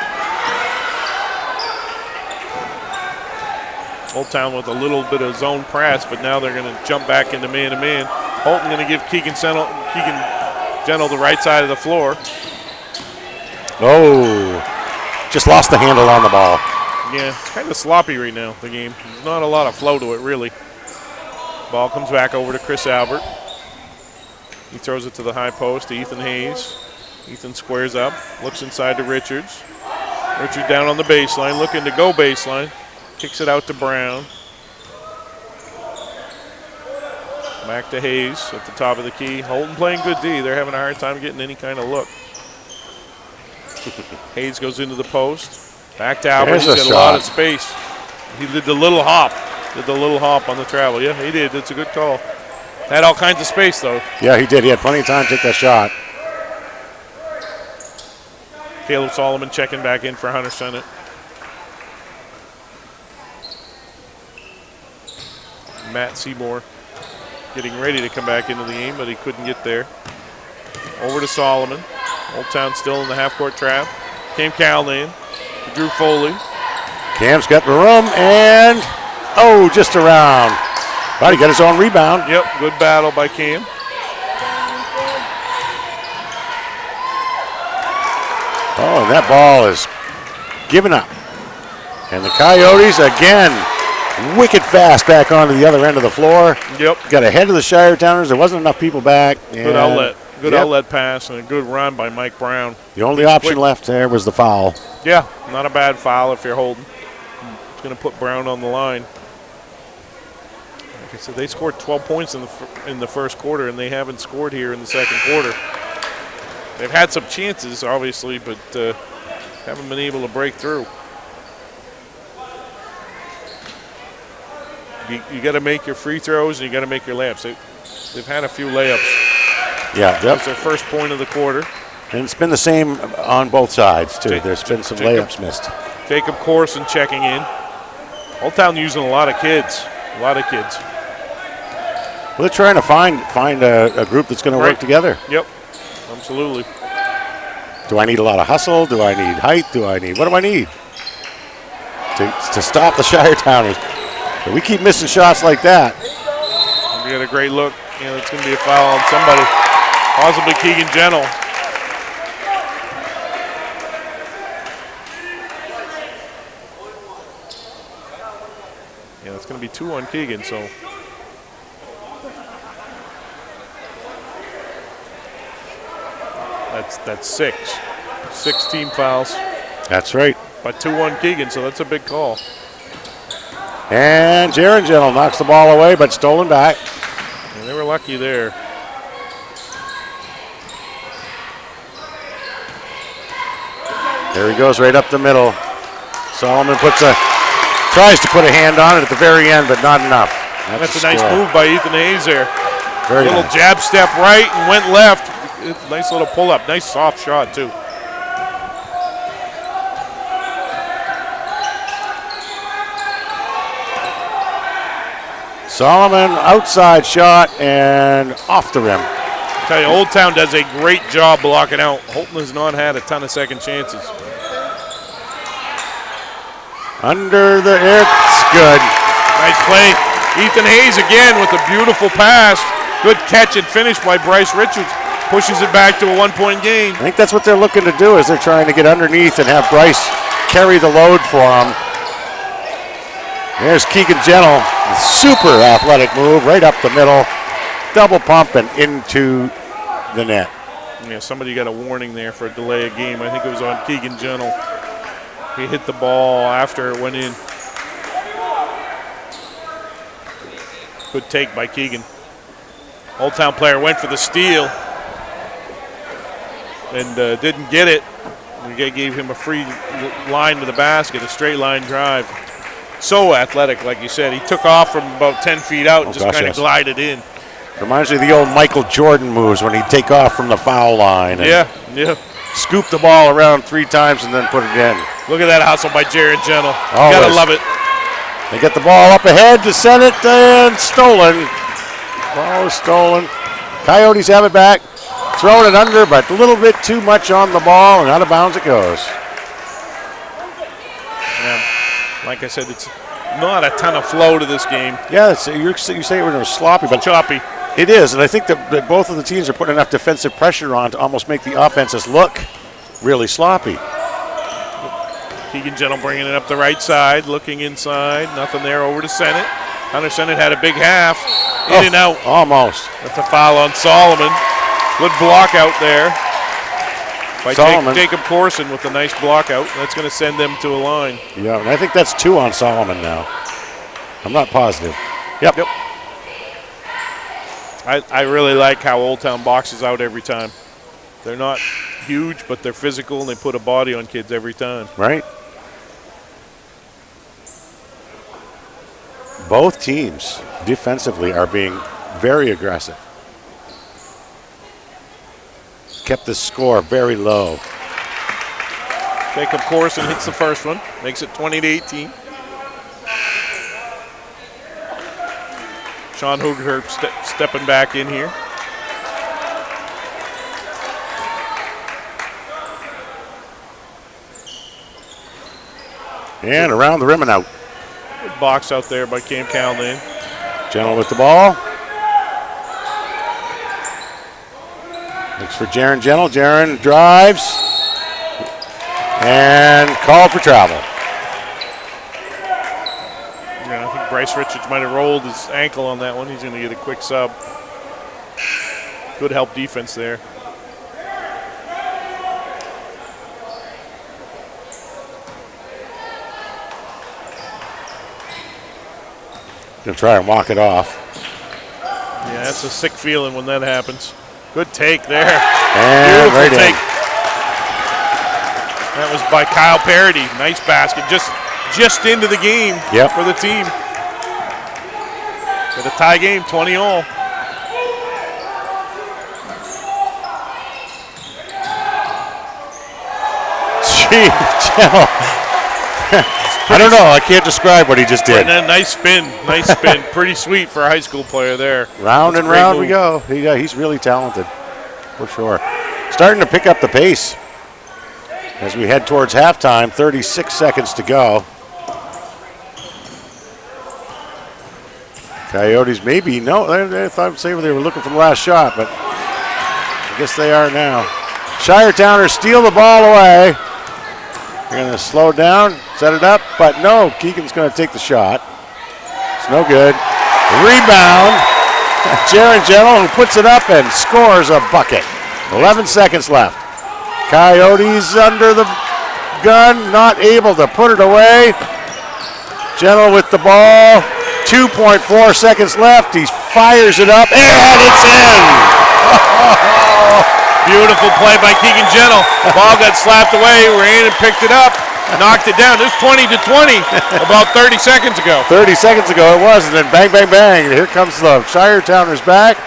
Old Town with a little bit of zone press, but now they're going to jump back into man-to-man. Houlton going to give Keegan Gentle the right side of the floor. Oh, just lost the handle on the ball. Yeah, it's kind of sloppy right now, the game. There's not a lot of flow to it, really. Ball comes back over to Chris Albert. He throws it to the high post to Ethan Hayes. Ethan squares up, looks inside to Richards. Richards down on the baseline, looking to go baseline. Kicks it out to Brown. Back to Hayes at the top of the key. Houlton playing good D. They're having a hard time getting any kind of look. Hayes goes into the post. Back to Albert. He's got a lot of space. He did the little hop. On the travel. Yeah, he did. That's a good call. Had all kinds of space, though. Yeah, he did. He had plenty of time to take that shot. Caleb Solomon checking back in for Hunter Sennett. Matt Seymour getting ready to come back into the game, but he couldn't get there. Over to Solomon. Old Town still in the half-court trap. Cam Callahan. Drew Foley. Cam's got the room, and just around. But he got his own rebound. Yep, good battle by Cam. Oh, and that ball is given up. And the Coyotes, again, wicked fast back onto the other end of the floor. Yep. Got ahead of the Shire Towners. There wasn't enough people back. Good outlet. Good outlet pass and a good run by Mike Brown. The only option left there was the foul. Yeah, not a bad foul if you're holding. It's going to put Brown on the line. Like I said, they scored 12 points in the first quarter, and they haven't scored here in the second quarter. They've had some chances, obviously, but haven't been able to break through. You got to make your free throws and you got to make your layups. They've had a few layups. Yeah, That's their first point of the quarter. And it's been the same on both sides, too. There's been some layups missed. Jacob Corson checking in. Old Town using a lot of kids. A lot of kids. Well, they're trying to find a group that's going to work together. Yep, absolutely. Do I need a lot of hustle? Do I need height? What do I need to stop the Shire Towners? But we keep missing shots like that. We got a great look. Yeah, it's going to be a foul on somebody. Possibly Keegan Gentle. Yeah, it's going to be 2 on Keegan, so. That's 6. 6 team fouls. That's right. But 2 on Keegan, so that's a big call. And Jaron Gentle knocks the ball away, but stolen back. And they were lucky there. There he goes right up the middle. Solomon tries to put a hand on it at the very end, but not enough. That's a nice move by Ethan Hayes there. Very little nice. Jab step right and went left. Nice little pull up. Nice soft shot too. Solomon outside shot and off the rim. I tell you, Old Town does a great job blocking out. Houlton has not had a ton of second chances. Under the it's good. Nice play. Ethan Hayes again with a beautiful pass. Good catch and finish by Bryce Richards. Pushes it back to a 1-point game. I think that's what they're looking to do, is they're trying to get underneath and have Bryce carry the load for them. There's Keegan Gentle. Super athletic move right up the middle. Double pump and into the net. Yeah, somebody got a warning there for a delay of game. I think it was on Keegan Gentle. He hit the ball after it went in. Good take by Keegan. Old Town player went for the steal and didn't get it. We gave him a free line to the basket, a straight line drive. So athletic, like you said. He took off from about 10 feet out and just kind of glided in. Reminds me of the old Michael Jordan moves when he'd take off from the foul line. And yeah. Scoop the ball around 3 times and then put it in. Look at that hustle by Jaron Gentle. You Always. gotta love it. They get the ball up ahead to send it and stolen. Ball is stolen. Coyotes have it back. Throwing it under, but a little bit too much on the ball, and out of bounds it goes. Yeah, like I said, it's not a ton of flow to this game. Yeah, you say it was sloppy, but choppy. It is, and I think that both of the teams are putting enough defensive pressure on to almost make the offenses look really sloppy. Keegan Gentle bringing it up the right side, looking inside. Nothing there, over to Sennett. Hunter Sennett had a big half. In and out. Almost. That's a foul on Solomon. Good block out there by Jacob Corson with a nice block out. That's going to send them to a line. Yeah, and I think that's 2 on Solomon now. I'm not positive. Yep. I really like how Old Town boxes out every time. They're not huge, but they're physical, and they put a body on kids every time. Right. Both teams defensively are being very aggressive. Kept the score very low. Jacob Corson hits the first one, makes it 20-18. Sean Hoogerherp stepping back in here. And around the rim and out. Good box out there by Cam Caldan. Gentle with the ball. Looks for Jaron Gentle. Jaron drives and called for travel. Bryce Richards might have rolled his ankle on that one. He's going to get a quick sub. Good help defense there. Gonna try and walk it off. Yeah, that's a sick feeling when that happens. Good take there. And beautiful right take. in. That was by Kyle Parody. Nice basket. Just into the game for the team. For the tie game, 20-all. Gee, Joe. I don't know. I can't describe what he just did. Nice spin. Nice spin. Pretty sweet for a high school player there. Round and round we go. He's really talented, for sure. Starting to pick up the pace as we head towards halftime. 36 seconds to go. Coyotes maybe. No, I thought they were looking for the last shot, but I guess they are now. Shiretowners steal the ball away. They're going to slow down, set it up, but no, Keegan's going to take the shot. It's no good. Rebound. Jaron Gentle, who puts it up and scores a bucket. 11 seconds left. Coyotes under the gun, not able to put it away. Gentle with the ball. 2.4 seconds left. He fires it up, and it's in. Beautiful play by Keegan Gentle. Ball got slapped away, ran and picked it up, knocked it down. It was 20-20 about 30 seconds ago. 30 seconds ago it was, and then bang, bang, bang. Here comes the Shiretowners back.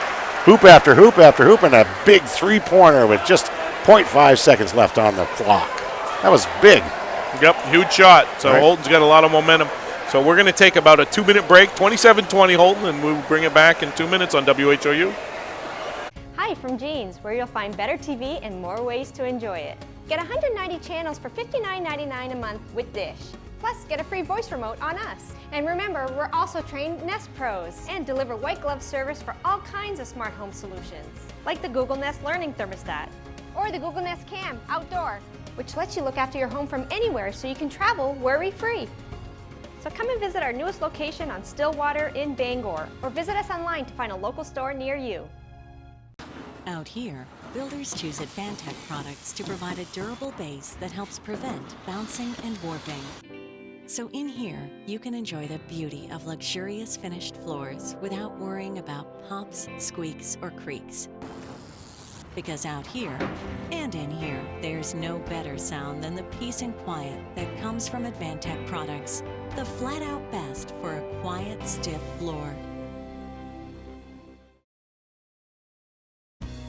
Hoop after hoop after hoop, and a big three-pointer with just 0.5 seconds left on the clock. That was big. Yep, huge shot. So right. Houlton's got a lot of momentum. So we're going to take about a 2-minute break, 27-20 Houlton, and we'll bring it back in 2 minutes on WHOU. Hi from Jeans, where you'll find better TV and more ways to enjoy it. Get 190 channels for $59.99 a month with Dish. Plus, get a free voice remote on us. And remember, we're also trained Nest Pros and deliver white glove service for all kinds of smart home solutions, like the Google Nest Learning Thermostat or the Google Nest Cam Outdoor, which lets you look after your home from anywhere so you can travel worry-free. So come and visit our newest location on Stillwater in Bangor, or visit us online to find a local store near you. Out here, builders choose Advantech products to provide a durable base that helps prevent bouncing and warping. So in here, you can enjoy the beauty of luxurious finished floors without worrying about pops, squeaks, or creaks. Because out here, and in here, there's no better sound than the peace and quiet that comes from Advantech products. The flat-out best for a quiet, stiff floor.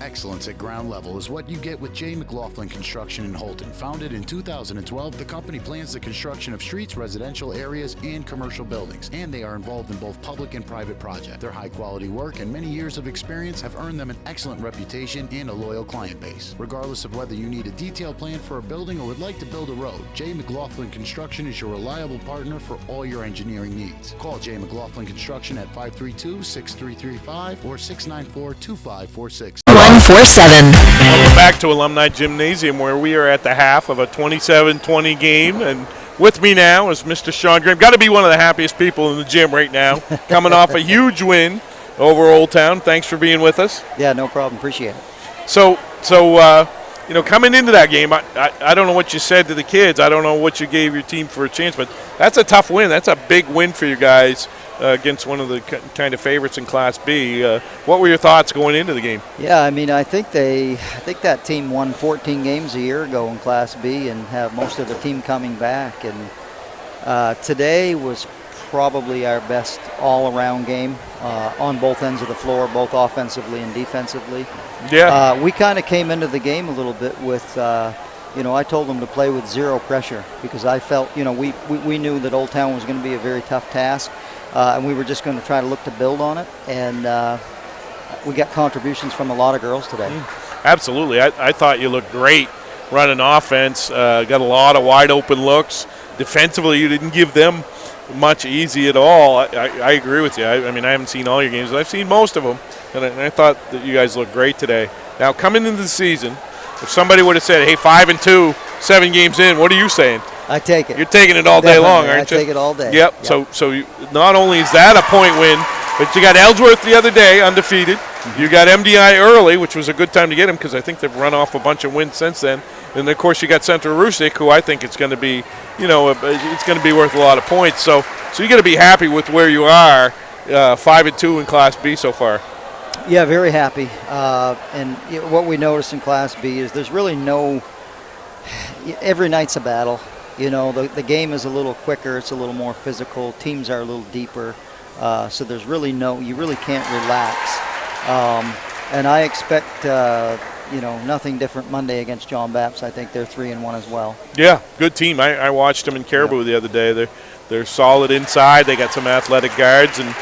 Excellence at ground level is what you get with J. McLaughlin Construction in Houlton. Founded in 2012, the company plans the construction of streets, residential areas, and commercial buildings, and they are involved in both public and private projects. Their high-quality work and many years of experience have earned them an excellent reputation and a loyal client base. Regardless of whether you need a detailed plan for a building or would like to build a road, J. McLaughlin Construction is your reliable partner for all your engineering needs. Call J. McLaughlin Construction at 532-6335 or 694-2546. 147. Welcome back to Alumni Gymnasium, where we are at the half of a 27-20 game, and with me now is Mr. Sean Graham. Got to be one of the happiest people in the gym right now, coming off a huge win over Old Town. Thanks for being with us. Yeah, no problem. Appreciate it. So coming into that game, I don't know what you said to the kids. I don't know what you gave your team for a chance, but that's a tough win. That's a big win for you guys against one of the kind of favorites in Class B. What were your thoughts going into the game? Yeah, I mean, I think that team won 14 games a year ago in Class B and have most of the team coming back. And today was probably our best all-around game on both ends of the floor, both offensively and defensively. Yeah. We kind of came into the game a little bit with, I told them to play with zero pressure because I felt, we knew that Old Town was going to be a very tough task, and we were just going to try to look to build on it. And we got contributions from a lot of girls today. Absolutely. I thought you looked great running offense, got a lot of wide open looks. Defensively, you didn't give them much easy at all. I agree with you. I mean, I haven't seen all your games, but I've seen most of them, and I thought that you guys looked great today. Now, coming into the season, if somebody would have said, hey, 5-2, 7 games in, what are you saying? I take it. You're taking it all day long, aren't you? I take it all day. Yep. So you, not only is that a point win, but you got Ellsworth the other day, undefeated. You got MDI early, which was a good time to get him because I think they've run off a bunch of wins since then. And, of course, you got Central Aroostook, who I think it's going to be, it's going to be worth a lot of points. So you got to be happy with where you are, 5-2 in Class B so far. Yeah, very happy. And what we notice in Class B is there's really every night's a battle. The game is a little quicker. It's a little more physical. Teams are a little deeper. So there's really you really can't relax. And I expect, nothing different Monday against John Baptist. I think they're 3-1 as well. Yeah, good team. I watched them in Caribou the other day. They're solid inside. They got some athletic guards, and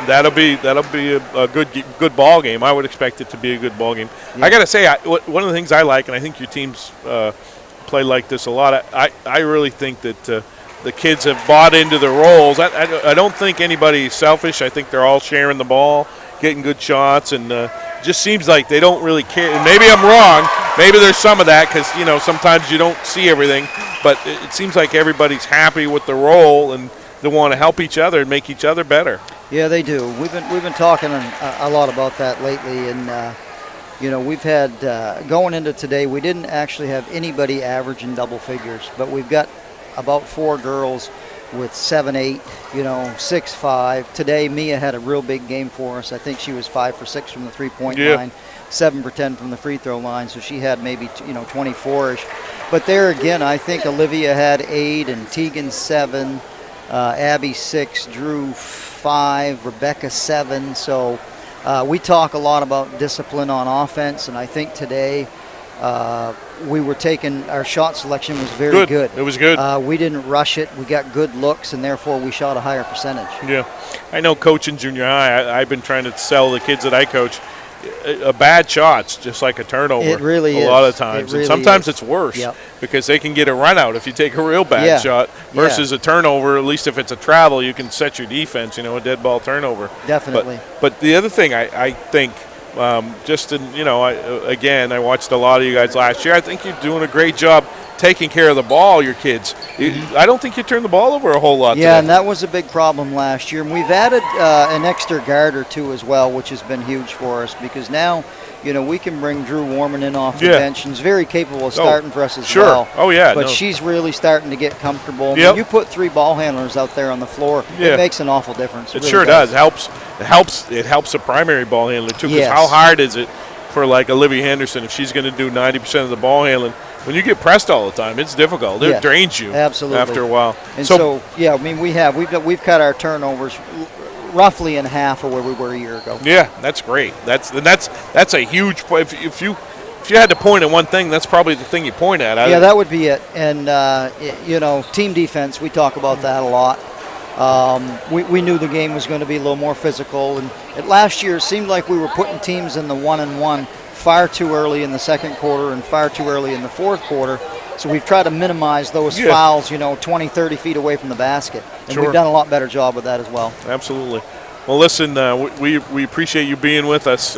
that'll be a good ball game. I would expect it to be a good ball game. Yeah. I got to say, one of the things I like, and I think your teams play like this a lot. I really think that the kids have bought into their roles. I don't think anybody's selfish. I think they're all sharing the ball, getting good shots, and just seems like they don't really care. And maybe I'm wrong. Maybe there's some of that because sometimes you don't see everything. But it seems like everybody's happy with the role and they want to help each other and make each other better. Yeah, they do. We've been talking a lot about that lately, and we've had going into today. We didn't actually have anybody averaging double figures, but we've got about 4 girls with 7-8, 6-5. Today, Mia had a real big game for us. I think she was 5 for 6 from the 3-point line, 7 for 10 from the free throw line. So she had maybe 24ish. But there again, I think Olivia had 8 and Tegan 7, Abby 6, Drew 5, Rebecca 7. So we talk a lot about discipline on offense, and I think today we were our shot selection was very good. It was good. We didn't rush it. We got good looks, and therefore we shot a higher percentage. Yeah. I know coaching junior high, I've been trying to sell the kids that I coach a bad shot's just like a turnover. It really is. A lot of times. Really and sometimes is. It's worse yep. because they can get a run out if you take a real bad shot versus a turnover. At least if it's a travel, you can set your defense, a dead ball turnover. Definitely. But the other thing I think, I watched a lot of you guys last year. I think you're doing a great job taking care of the ball, your kids. I don't think you turned the ball over a whole lot today. And that was a big problem last year. And we've added an extra guard or two as well, which has been huge for us because now, we can bring Drew Warman in off the bench, and she's very capable of starting for us as well. Oh, yeah. But she's really starting to get comfortable. When you put 3 ball handlers out there on the floor, it makes an awful difference. It really sure does. It helps the primary ball handler, too, because how hard is it for, like, Olivia Henderson if she's going to do 90% of the ball handling? When you get pressed all the time, it's difficult. It drains you after a while. And so we've cut our turnovers roughly in half of where we were a year ago. Yeah, that's great. That's a huge point. If you had to point at one thing, that's probably the thing you point at. That would be it. And team defense, we talk about that a lot. We knew the game was going to be a little more physical, and last year it seemed like we were putting teams in the 1-and-1 far too early in the second quarter and far too early in the fourth quarter. So we've tried to minimize those fouls, 20, 30 feet away from the basket. And we've done a lot better job with that as well. Absolutely. Well, listen, we appreciate you being with us.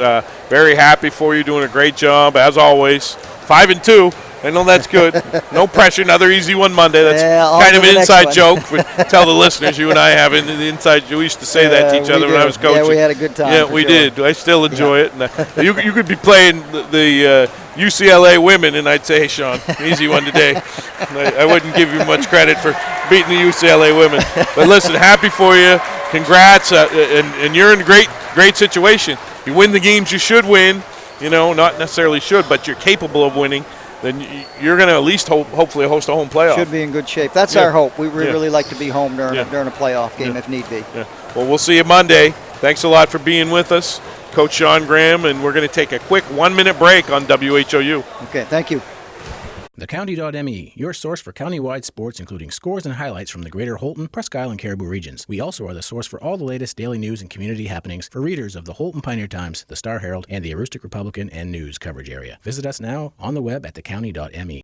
Very happy for you, doing a great job, as always. 5-2. I know that's good. No pressure. Another easy one Monday. That's kind of an inside joke. Tell the listeners, you and I have the inside. We used to say that to each other when I was coaching. Yeah, we had a good time. Yeah, we did. I still enjoy it. And, you could be playing the UCLA women, and I'd say, hey, Sean, easy one today. I wouldn't give you much credit for beating the UCLA women. But listen, happy for you. Congrats. And you're in a great situation. You win the games you should win. Not necessarily should, but you're capable of winning. Then you're going to at least hopefully host a home playoff. Should be in good shape. That's our hope. We really like to be home during a playoff game if need be. Yeah. Well, we'll see you Monday. Thanks a lot for being with us, Coach Sean Graham, and we're going to take a quick 1-minute break on WHOU. Okay, thank you. The County.me, your source for county-wide sports, including scores and highlights from the greater Houlton, Presque Isle, and Caribou regions. We also are the source for all the latest daily news and community happenings for readers of the Houlton Pioneer Times, the Star Herald, and the Aroostook Republican and News coverage area. Visit us now on the web at thecounty.me.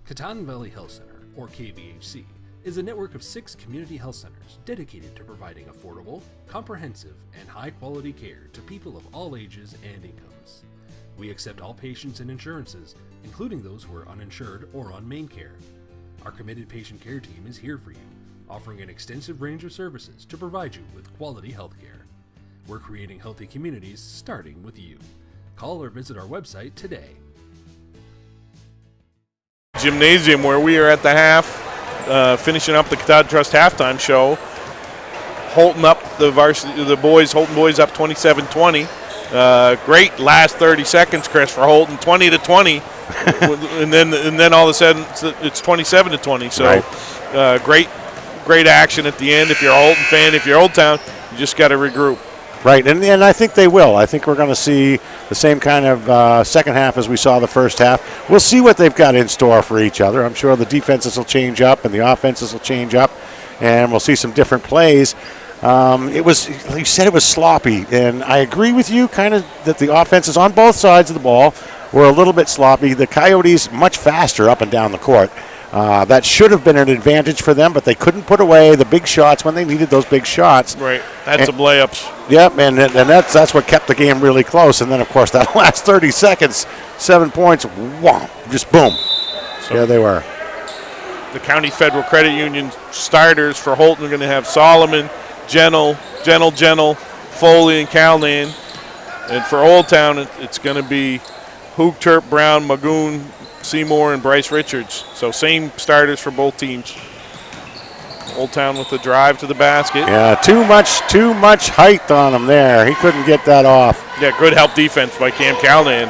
Katahdin Valley Health Center, or KVHC, is a network of 6 community health centers dedicated to providing affordable, comprehensive, and high-quality care to people of all ages and incomes. We accept all patients and insurances, including those who are uninsured or on main care. Our committed patient care team is here for you, offering an extensive range of services to provide you with quality health care. We're creating healthy communities starting with you. Call or visit our website today. Gymnasium where we are at the half, finishing up the Katahdin Trust halftime show. Houlton up the Houlton boys up 27-20. Great last 30 seconds, Chris, for Houlton, 20-20, and then all of a sudden it's 27-20. So right. Great action at the end. If you're a Houlton fan, if you're Old Town, you just got to regroup. Right, and I think they will. I think we're going to see the same kind of second half as we saw the first half. We'll see what they've got in store for each other. I'm sure the defenses will change up and the offenses will change up, and we'll see some different plays. You said it was sloppy, and I agree with you kind of that the offenses on both sides of the ball were a little bit sloppy. The Coyotes much faster up and down the court. That should have been an advantage for them, but they couldn't put away the big shots when they needed those big shots. Right, had some layups. Yep, and that's what kept the game really close. And then, of course, that last 30 seconds, 7 points, whomp, just boom. So there they were. The County Federal Credit Union starters for Houlton are going to have Solomon, Gentle, Foley, and Calnan. And for Old Town, it's going to be Hook, Turp, Brown, Magoon, Seymour, and Bryce Richards. So same starters for both teams. Old Town with the drive to the basket. Yeah, too much height on him there. He couldn't get that off. Yeah, good help defense by Cam Calnan.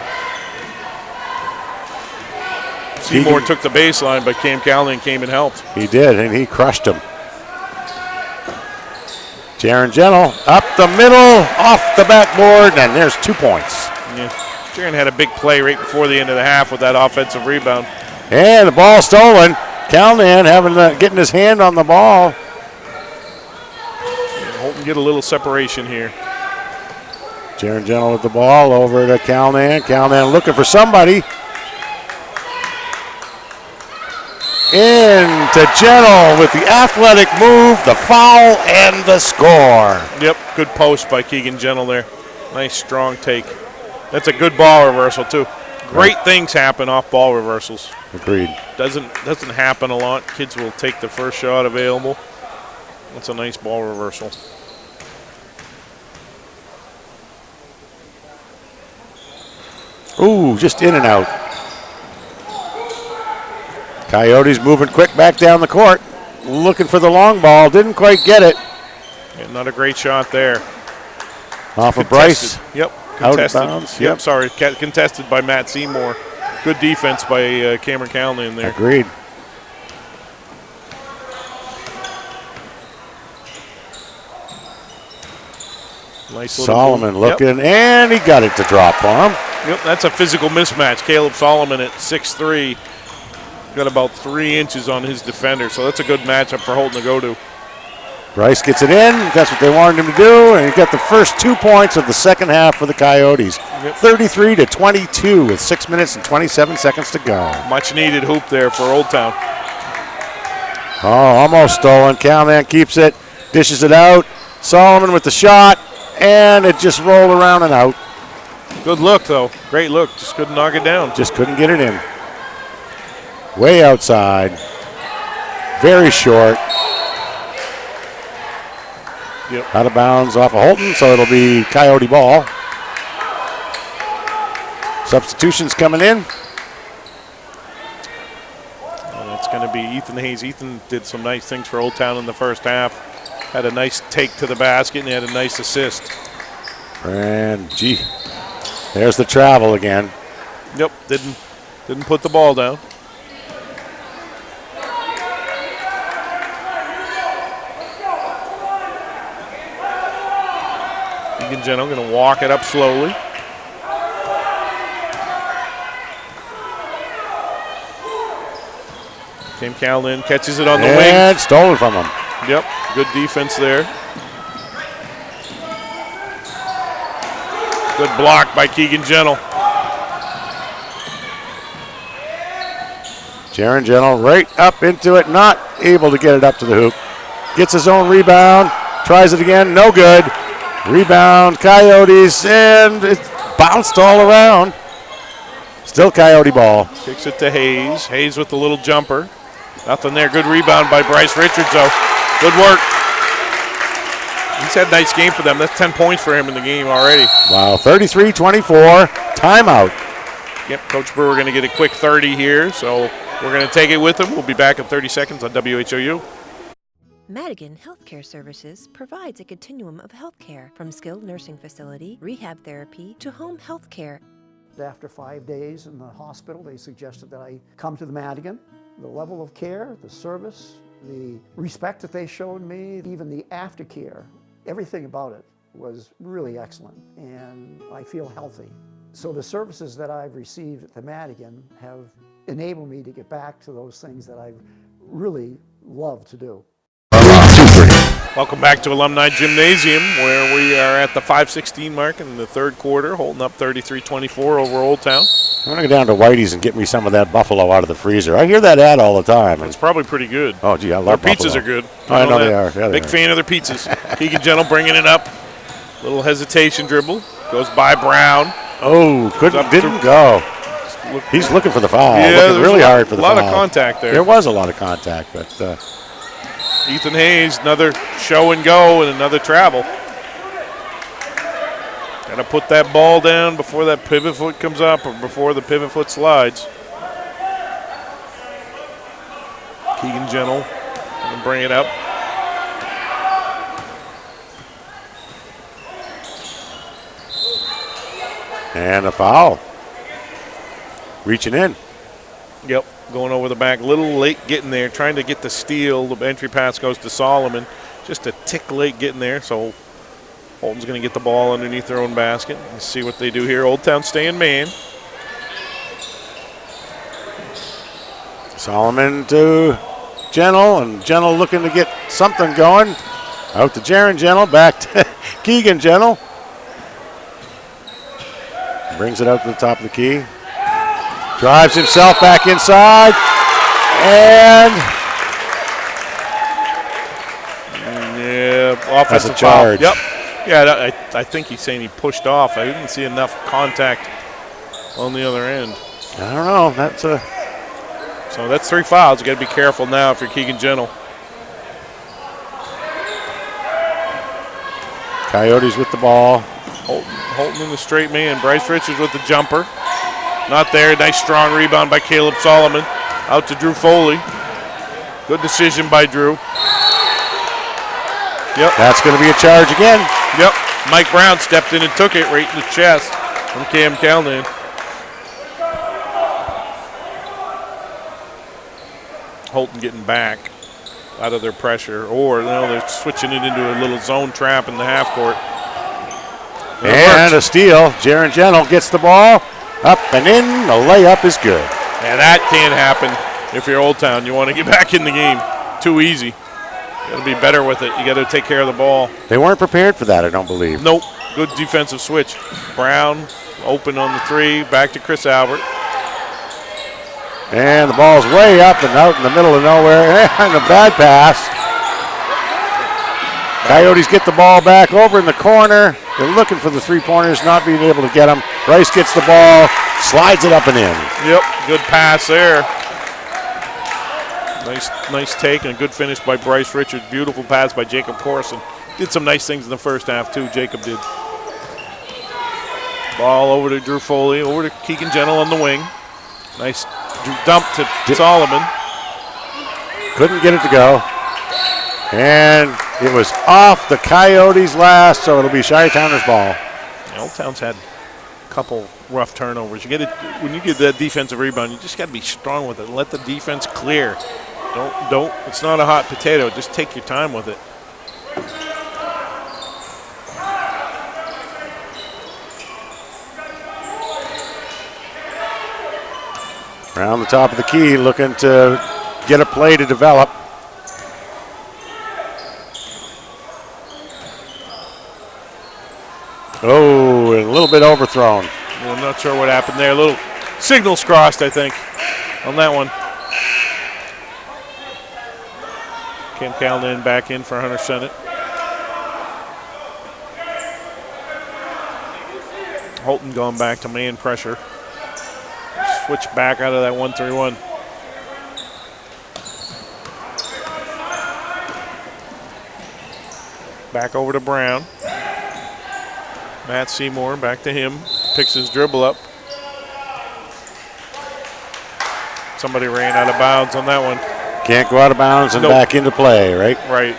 Seymour took the baseline, but Cam Calnan came and helped. He did, and he crushed him. Jaron Gentle up the middle, off the backboard, and there's 2 points. Yeah. Jaron had a big play right before the end of the half with that offensive rebound. And the ball stolen. Calnan getting his hand on the ball. Houlton get a little separation here. Jaron Gentle with the ball over to Calnan. Calnan looking for somebody. Into Gentle with the athletic move, the foul, and the score. Yep, good post by Keegan Gentle there. Nice strong take. That's a good ball reversal too. Great things happen off ball reversals. Agreed. Doesn't happen a lot. Kids will take the first shot available. That's a nice ball reversal. Ooh, just in and out. Coyotes moving quick back down the court. Looking for the long ball. Didn't quite get it. Yeah, not a great shot there. Off of Bryce. Yep. Out of bounds. Yep, sorry. Contested by Matt Seymour. Good defense by Cameron Calnan there. Agreed. Nice Solomon looking, and he got it to drop for him. Yep, that's a physical mismatch. Caleb Solomon at 6'3", got about 3 inches on his defender, so that's a good matchup for Houlton to go to. Bryce gets it in. That's what they wanted him to do, and he got the first 2 points of the second half for the Coyotes. Yep. 33-22 with 6 minutes and 27 seconds to go. Much needed hoop there for Old Town. Oh, almost stolen. Calnan keeps it, dishes it out. Solomon with the shot, and it just rolled around and out. Good look, though. Great look. Just couldn't knock it down. Just couldn't get it in. Way outside. Very short. Yep. Out of bounds off of Houlton, so it'll be Coyote ball. Substitutions coming in. And it's going to be Ethan Hayes. Ethan did some nice things for Old Town in the first half. Had a nice take to the basket, and he had a nice assist. And, there's the travel again. Yep, didn't put the ball down. Keegan Gentle going to walk it up slowly. Cam Calnan catches it on the wing. And stolen from him. Yep, good defense there. Good block by Keegan Gentle. Jaron Gentle right up into it, not able to get it up to the hoop. Gets his own rebound, tries it again, no good. Rebound, Coyotes, and it bounced all around. Still Coyote ball. Kicks it to Hayes. Hayes with the little jumper. Nothing there. Good rebound by Bryce Richards, though. Good work. He's had a nice game for them. That's 10 points for him in the game already. Wow, 33-24, timeout. Yep, Coach Brewer going to get a quick 30 here, so we're going to take it with him. We'll be back in 30 seconds on WHOU. Madigan Healthcare Services provides a continuum of healthcare, from skilled nursing facility, rehab therapy, to home healthcare. After 5 days in the hospital, they suggested that I come to the Madigan. The level of care, the service, the respect that they showed me, even the aftercare, everything about it was really excellent, and I feel healthy. So the services that I've received at the Madigan have enabled me to get back to those things that I really love to do. Welcome back to Alumni Gymnasium, where we are at the 5:16 mark in the third quarter, holding up 33-24 over Old Town. I'm going to go down to Whitey's and get me some of that buffalo out of the freezer. I hear that ad all the time. It's probably pretty good. Oh, gee, I love their buffalo. Pizzas are good. I know they are. Yeah, Big fan of their pizzas. Keegan Gentle bringing it up. Little hesitation dribble. Goes by Brown. Oh, didn't go. He's looking for the foul. Yeah, looking really hard for the foul. A lot of contact there. There was a lot of contact, but Ethan Hayes, another show and go and another travel. Got to put that ball down before that pivot foot comes up or before the pivot foot slides. Keegan Gentle going to bring it up. And a foul. Reaching in. Yep, going over the back. A little late getting there, trying to get the steal. The entry pass goes to Solomon. Just a tick late getting there, so Houlton's going to get the ball underneath their own basket. Let's see what they do here. Old Town staying man. Solomon to Gentle, and Gentle looking to get something going. Out to Jaron Gentle, back to Keegan Gentle. Brings it out to the top of the key. Drives himself back inside. And yeah, offensive charge. Foul. Yep. Yeah, I think he's saying he pushed off. I didn't see enough contact on the other end. I don't know. So that's 3 fouls. You got to be careful now if you're Keegan Gentle. Coyotes with the ball. Houlton in the straight man. Bryce Richards with the jumper. Not there. Nice strong rebound by Caleb Solomon. Out to Drew Foley. Good decision by Drew. Yep. That's going to be a charge again. Yep. Mike Brown stepped in and took it right in the chest from Cam Calnan. Houlton getting back out of their pressure, or they're switching it into a little zone trap in the half court. And a steal. Jaron Gentle gets the ball up and in. The layup is good. And that can't happen if you're Old Town. You want to get back in the game. Too easy. You got to be better with it. You got to take care of the ball. They weren't prepared for that, I don't believe. Nope. Good defensive switch. Brown open on the 3. Back to Chris Albert. And the ball's way up and out in the middle of nowhere. And a bad pass. Coyotes get the ball back over in the corner. They're looking for the three-pointers, not being able to get them. Rice gets the ball, slides it up and in. Yep, good pass there. Nice take and a good finish by Bryce Richards. Beautiful pass by Jacob Corson. Did some nice things in the first half, too, Jacob did. Ball over to Drew Foley, over to Keegan Gentle on the wing. Nice dump to Solomon. Couldn't get it to go. And it was off the Coyotes last, so it'll be Chi-Towners ball. Old Town's had a couple rough turnovers. You get it when you get that defensive rebound. You just got to be strong with it and let the defense clear. Don't. It's not a hot potato. Just take your time with it. Around the top of the key, looking to get a play to develop. Oh, and a little bit overthrown. I'm not sure what happened there. A little signals crossed, I think, on that one. Cam Callahan back in for Hunter Sennett. Houlton going back to man pressure. Switch back out of that 1-3-1. Back over to Brown. Matt Seymour back to him. Picks his dribble up. Somebody ran out of bounds on that one. Can't go out of bounds and back into play, right? Right.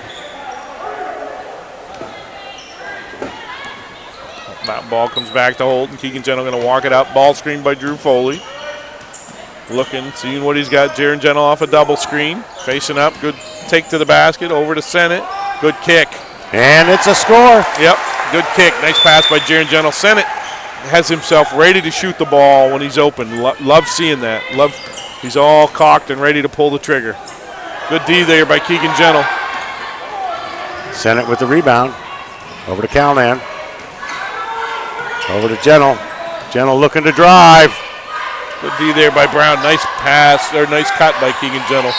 That ball comes back to Houlton. Keegan Gentle going to walk it out. Ball screen by Drew Foley. Looking, seeing what he's got. Jaron Gentle off a double screen. Facing up. Good take to the basket. Over to Sennett. Good kick. And it's a score. Yep. Good kick. Nice pass by Jaron Gentle. Sennett has himself ready to shoot the ball when he's open. Love seeing that. He's all cocked and ready to pull the trigger. Good D there by Keegan Gentle. Sennett with the rebound. Over to Callahan. Over to Gentle. Gentle looking to drive. Good D there by Brown. Nice pass, or nice cut by Keegan Gentle.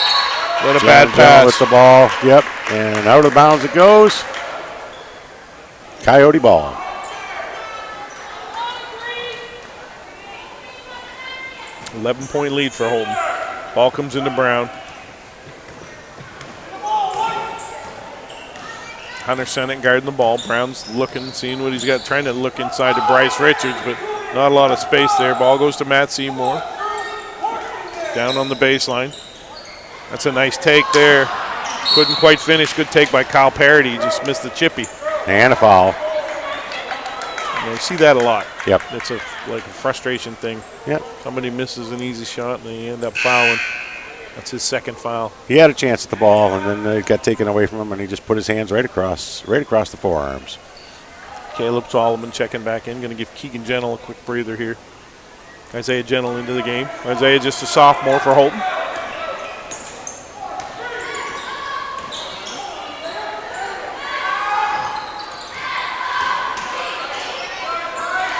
What a bad Gentle pass. with the ball. Yep. And out of bounds it goes. Coyote ball. .11 lead for Houlton. Ball comes into Brown. Hunter Sennett guarding the ball. Brown's looking, seeing what he's got, trying to look inside to Bryce Richards, but not a lot of space there. Ball goes to Matt Seymour. Down on the baseline. That's a nice take there. Couldn't quite finish. Good take by Kyle Parody. He just missed the chippy. And a foul. You see that a lot. Yep. It's like a frustration thing. Yep. Somebody misses an easy shot and they end up fouling. That's his second foul. He had a chance at the ball, and then it got taken away from him, and he just put his hands right across the forearms. Caleb Solomon checking back in. Going to give Keegan Gentle a quick breather here. Isaiah Gentle into the game. Isaiah just a sophomore for Houlton.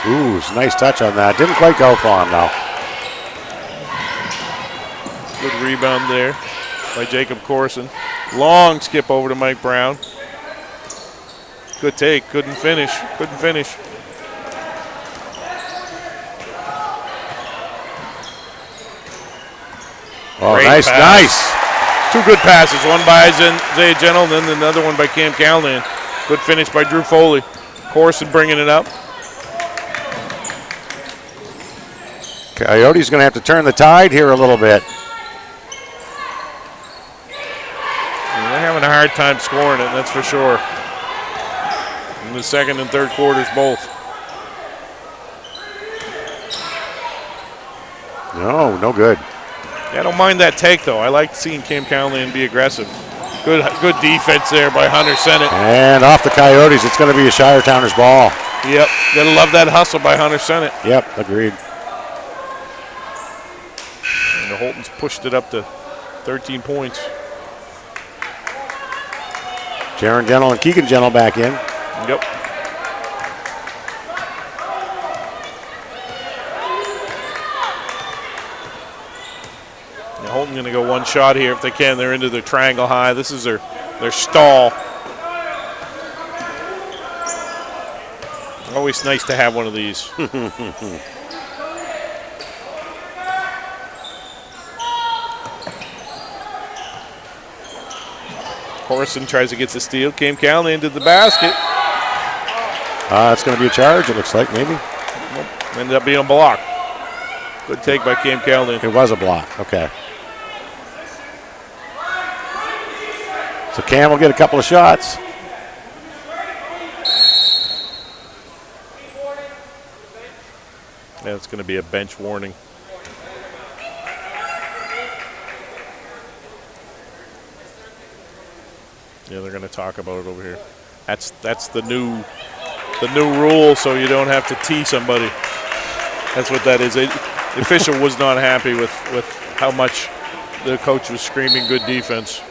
Ooh, it's a nice touch on that. Didn't quite go for him, though. Good rebound there by Jacob Corson. Long skip over to Mike Brown. Good take. Couldn't finish. Oh, Great nice. Two good passes. One by Isaiah Gentle, and then another one by Cam Callahan. Good finish by Drew Foley. Corson bringing it up. Coyotes going to have to turn the tide here a little bit. They're having a hard time scoring it, that's for sure. In the second and third quarters, both. No good. Yeah, I don't mind that take, though. I like seeing Cam Callahan be aggressive. Good defense there by Hunter Sennett. And off the Coyotes, it's going to be a Shiretowners ball. Yep, gotta love that hustle by Hunter Sennett. Yep, agreed. And the Houlton's pushed it up to 13 points. Jaron Gentle and Keegan Gentle back in. Yep. Houlton going to go one shot here if they can. They're into their triangle high. This is their stall. Always nice to have one of these. Corson tries to get the steal. Cam Callahan into the basket. It's going to be a charge, it looks like, maybe. Nope. Ended up being a block. Good take by Cam Callahan. It was a block, okay. So Cam will get a couple of shots. Yeah, it's going to be a bench warning. Yeah, they're going to talk about it over here. That's the new rule, so you don't have to tee somebody. That's what that is. The official was not happy with how much the coach was screaming good defense.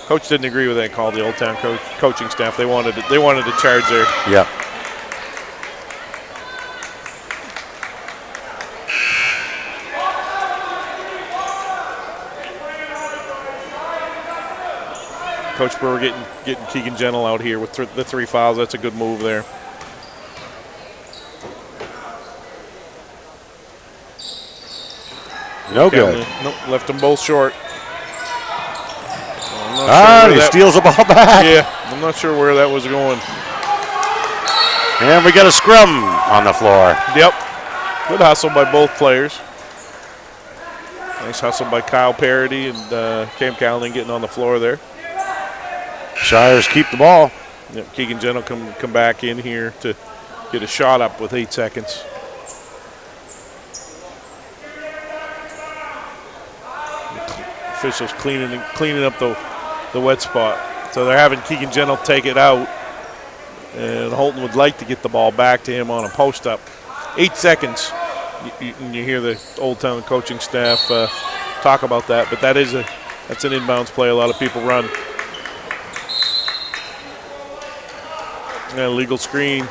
Coach didn't agree with that call. The Old Town coaching staff, they wanted to charge there. Yep. Coach Brewer getting Keegan Gentle out here with the 3 fouls. That's a good move there. No good. Nope, left them both short. He steals the ball back. Yeah, I'm not sure where that was going. And we got a scrum on the floor. Yep. Good hustle by both players. Nice hustle by Kyle Parody and Cam Callahan getting on the floor there. Shires keep the ball. Yep, Keegan Gentle come back in here to get a shot up with 8 seconds. Officials cleaning up the wet spot. So they're having Keegan Gentle take it out. And Houlton would like to get the ball back to him on a post-up. 8 seconds. You hear the Old Town coaching staff talk about that, but that's an inbounds play a lot of people run. And legal screen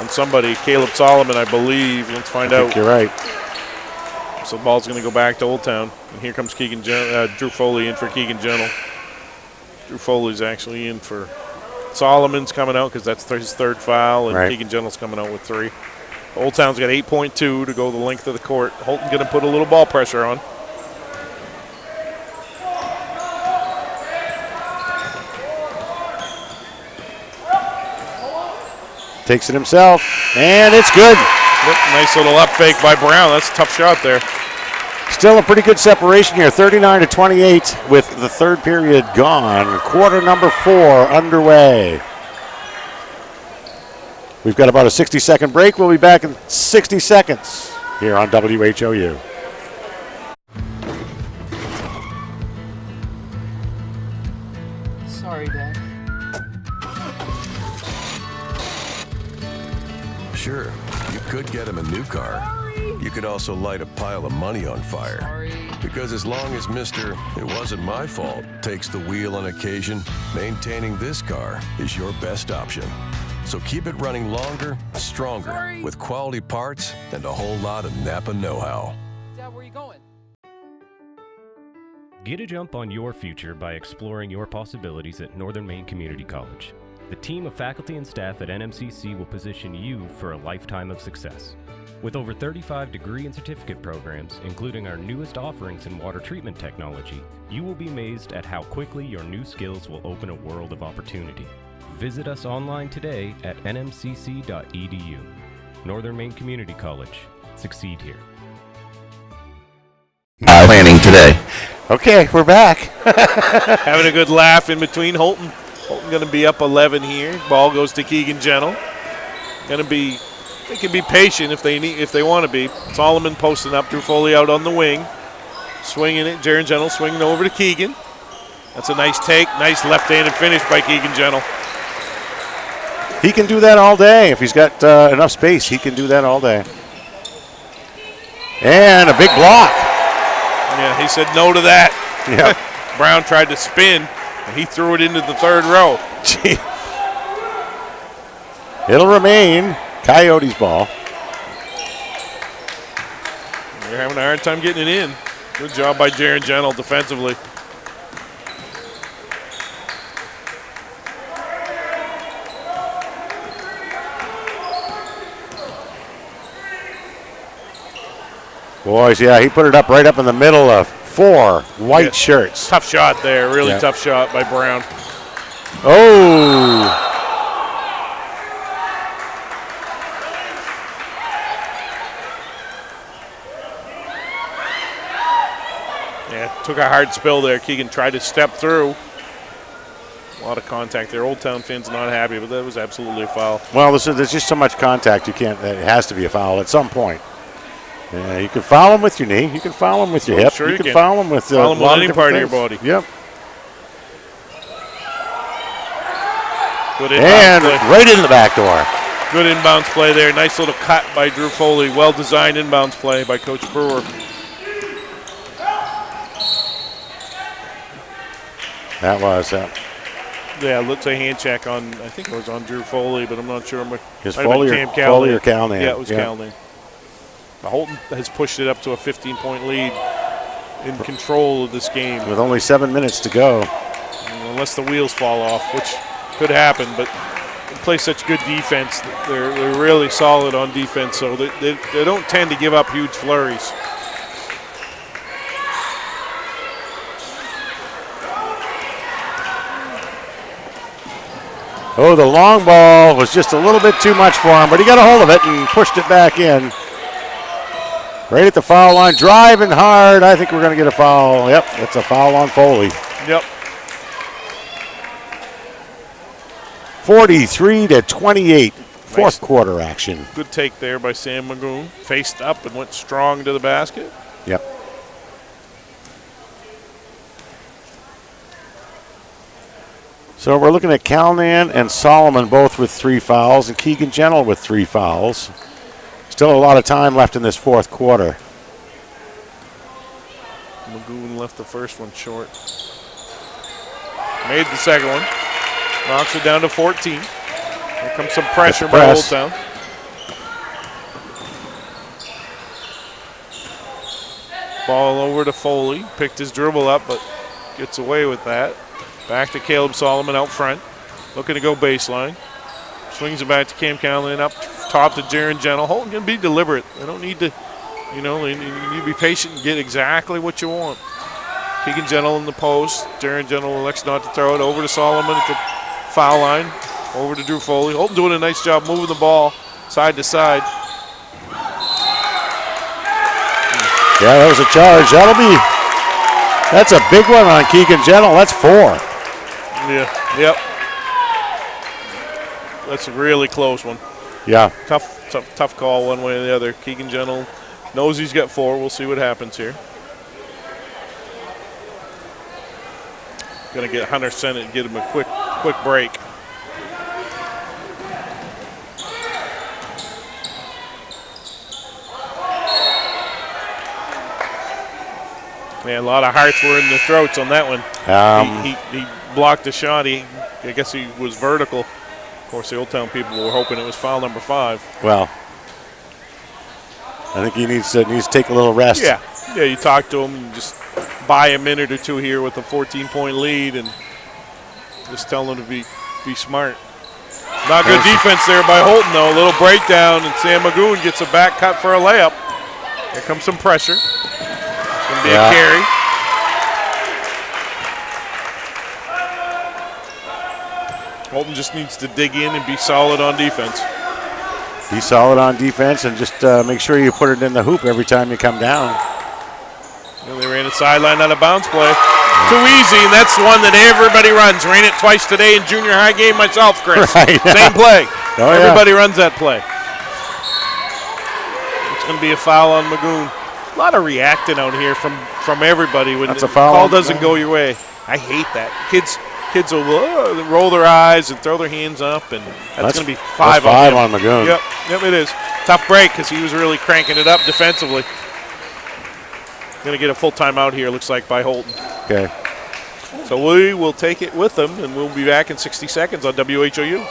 on somebody, Caleb Solomon, I believe. Let's find out. You're right. So the ball's going to go back to Old Town. And here comes Drew Foley in for Keegan Gentle. Drew Foley's actually in for Solomon's coming out because that's his 3rd foul, and Keegan Gentle's coming out with 3. Old Town's got 8.2 to go the length of the court. Houlton going to put a little ball pressure on. Takes it himself, and it's good. Yep, nice little up fake by Brown. That's a tough shot there. Still a pretty good separation here, 39-28 with the 3rd period gone. Quarter number 4 underway. We've got about a 60-second break. We'll be back in 60 seconds here on WHOU. Sorry, Dad. Sure, you could get him a new car. You could also light a pile of money on fire. Because as long as Mr. It wasn't my fault takes the wheel on occasion, maintaining this car is your best option. So keep it running longer, stronger, with quality parts and a whole lot of Napa know-how. Dad, where are you going? Get a jump on your future by exploring your possibilities at Northern Maine Community College. The team of faculty and staff at NMCC will position you for a lifetime of success. With over 35 degree and certificate programs, including our newest offerings in water treatment technology, you will be amazed at how quickly your new skills will open a world of opportunity. Visit us online today at nmcc.edu. Northern Maine Community College. Succeed here. Planning today. Okay, we're back. Having a good laugh in between. Houlton going to be up 11 here. Ball goes to Keegan Gentle. They can be patient if they want to be. Solomon posting up, Drew Foley out on the wing. Swinging it, Jaron Gentle swinging over to Keegan. That's a nice take. Nice left-handed finish by Keegan Gentle. He can do that all day. If he's got enough space, he can do that all day. And a big block. Yeah, he said no to that. Yeah. Brown tried to spin, and he threw it into the 3rd row. Gee. It'll remain Coyotes' ball. They're having a hard time getting it in. Good job by Jaron Gentle defensively. Boys, yeah, he put it up right up in the middle of 4 white shirts. Tough shot there. Really tough shot by Brown. Oh. Yeah, took a hard spill there. Keegan tried to step through. A lot of contact there. Old Town fans not happy, but that was absolutely a foul. Well, there's just so much contact. It has to be a foul at some point. Yeah, you can foul him with your knee. You can foul him with your hip. Sure you can foul him with a lot any of part of things. your body. Yep. Good and play. Right into the back door. Good inbounds play there. Nice little cut by Drew Foley. Well-designed inbounds play by Coach Brewer. That was yeah, let's say hand check on, I think it was on Drew Foley, but I'm not sure. Is Foley or Callahan? Yeah, it was Callahan. Houlton has pushed it up to a 15-point lead in control of this game. With only 7 minutes to go. unless the wheels fall off, which could happen, but they play such good defense. They're really solid on defense, so they don't tend to give up huge flurries. Oh, the long ball was just a little bit too much for him, but he got a hold of it and pushed it back in. Right at the foul line, driving hard. I think we're going to get a foul. Yep, it's a foul on Foley. Yep. 43-28, fourth quarter action. Good take there by Sam Magoon. Faced up and went strong to the basket. Yep. So we're looking at Calnan and Solomon both with 3 fouls, and Keegan Gentle with 3 fouls. Still a lot of time left in this fourth quarter. Magoon left the first one short. Made the second one. Knocks it down to 14. Here comes some pressure by Old Town. Ball over to Foley. Picked his dribble up, but gets away with that. Back to Caleb Solomon out front. Looking to go baseline. Swings it back to Cam Callan up top to Jaron Gentle. Houlton can be deliberate. They don't need to, you need to be patient and get exactly what you want. Keegan Gentle in the post. Jaron Gentle elects not to throw it over to Solomon at the foul line. Over to Drew Foley. Houlton doing a nice job moving the ball side to side. Yeah, that was a charge. That's a big one on Keegan Gentle. That's 4. Yeah, yep. That's a really close one. Yeah. Tough call one way or the other. Keegan Gentle knows he's got 4. We'll see what happens here. Going to get Hunter Sennett and get him a quick break. Man, a lot of hearts were in the throats on that one. He blocked the shot. I guess he was vertical. Of course, the Old Town people were hoping it was foul number 5. Well, I think he needs to take a little rest. Yeah, you talk to him and just buy a minute or two here with a 14-point lead and just tell him to be smart. Not good defense there by Houlton, though. A little breakdown, and Sam Magoon gets a back cut for a layup. Here comes some pressure. Going to be a carry. Houlton just needs to dig in and be solid on defense. Be solid on defense and just make sure you put it in the hoop every time you come down. Well, they ran a sideline out of bounds play. Too easy, and that's the one that everybody runs. Ran it twice today in junior high game myself, Chris. Right. Same play. Oh, everybody runs that play. It's going to be a foul on Magoon. A lot of reacting out here from everybody when the call doesn't go your way. I hate that. Kids will roll their eyes and throw their hands up, and that's going to be 5 on Magoon. Yep, it is. Tough break because he was really cranking it up defensively. Going to get a full timeout here, looks like, by Houlton. Okay. So we will take it with them, and we'll be back in 60 seconds on WHOU.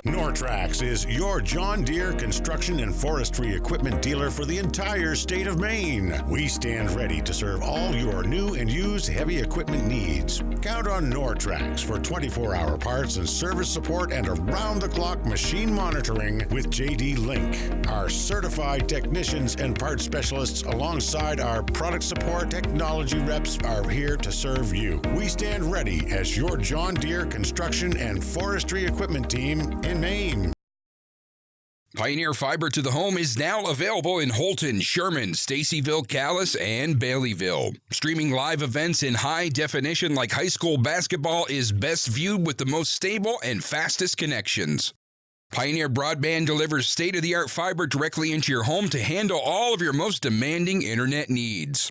Nortrax is your John Deere construction and forestry equipment dealer for the entire state of Maine. We stand ready to serve all your new and used heavy equipment needs. Count on Nortrax for 24-hour parts and service support and around-the-clock machine monitoring with JD Link. Our certified technicians and parts specialists alongside our product support technology reps are here to serve you. We stand ready as your John Deere construction and forestry equipment team in Maine. Pioneer Fiber to the Home is now available in Houlton, Sherman, Stacyville, Calais, and Baileyville. Streaming live events in high definition like high school basketball is best viewed with the most stable and fastest connections. Pioneer Broadband delivers state-of-the-art fiber directly into your home to handle all of your most demanding internet needs.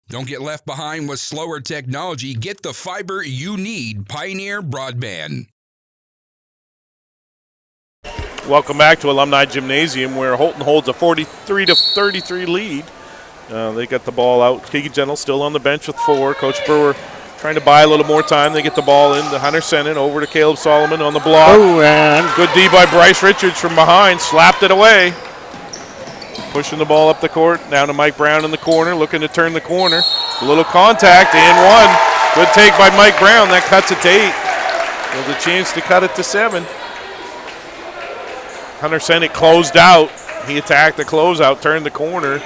Don't get left behind with slower technology. Get the fiber you need. Pioneer Broadband. Welcome back to Alumni Gymnasium, where Houlton holds a 43-33 lead. They got the ball out. Keegan Gentle still on the bench with 4. Coach Brewer trying to buy a little more time. They get the ball in to Hunter Sennett, over to Caleb Solomon on the block. Oh, and good D by Bryce Richards from behind. Slapped it away. Pushing the ball up the court. Down to Mike Brown in the corner, looking to turn the corner. A little contact and 1. Good take by Mike Brown. That cuts it to 8. With a chance to cut it to 7. Hunter Sennick closed out. He attacked the closeout, turned the corner,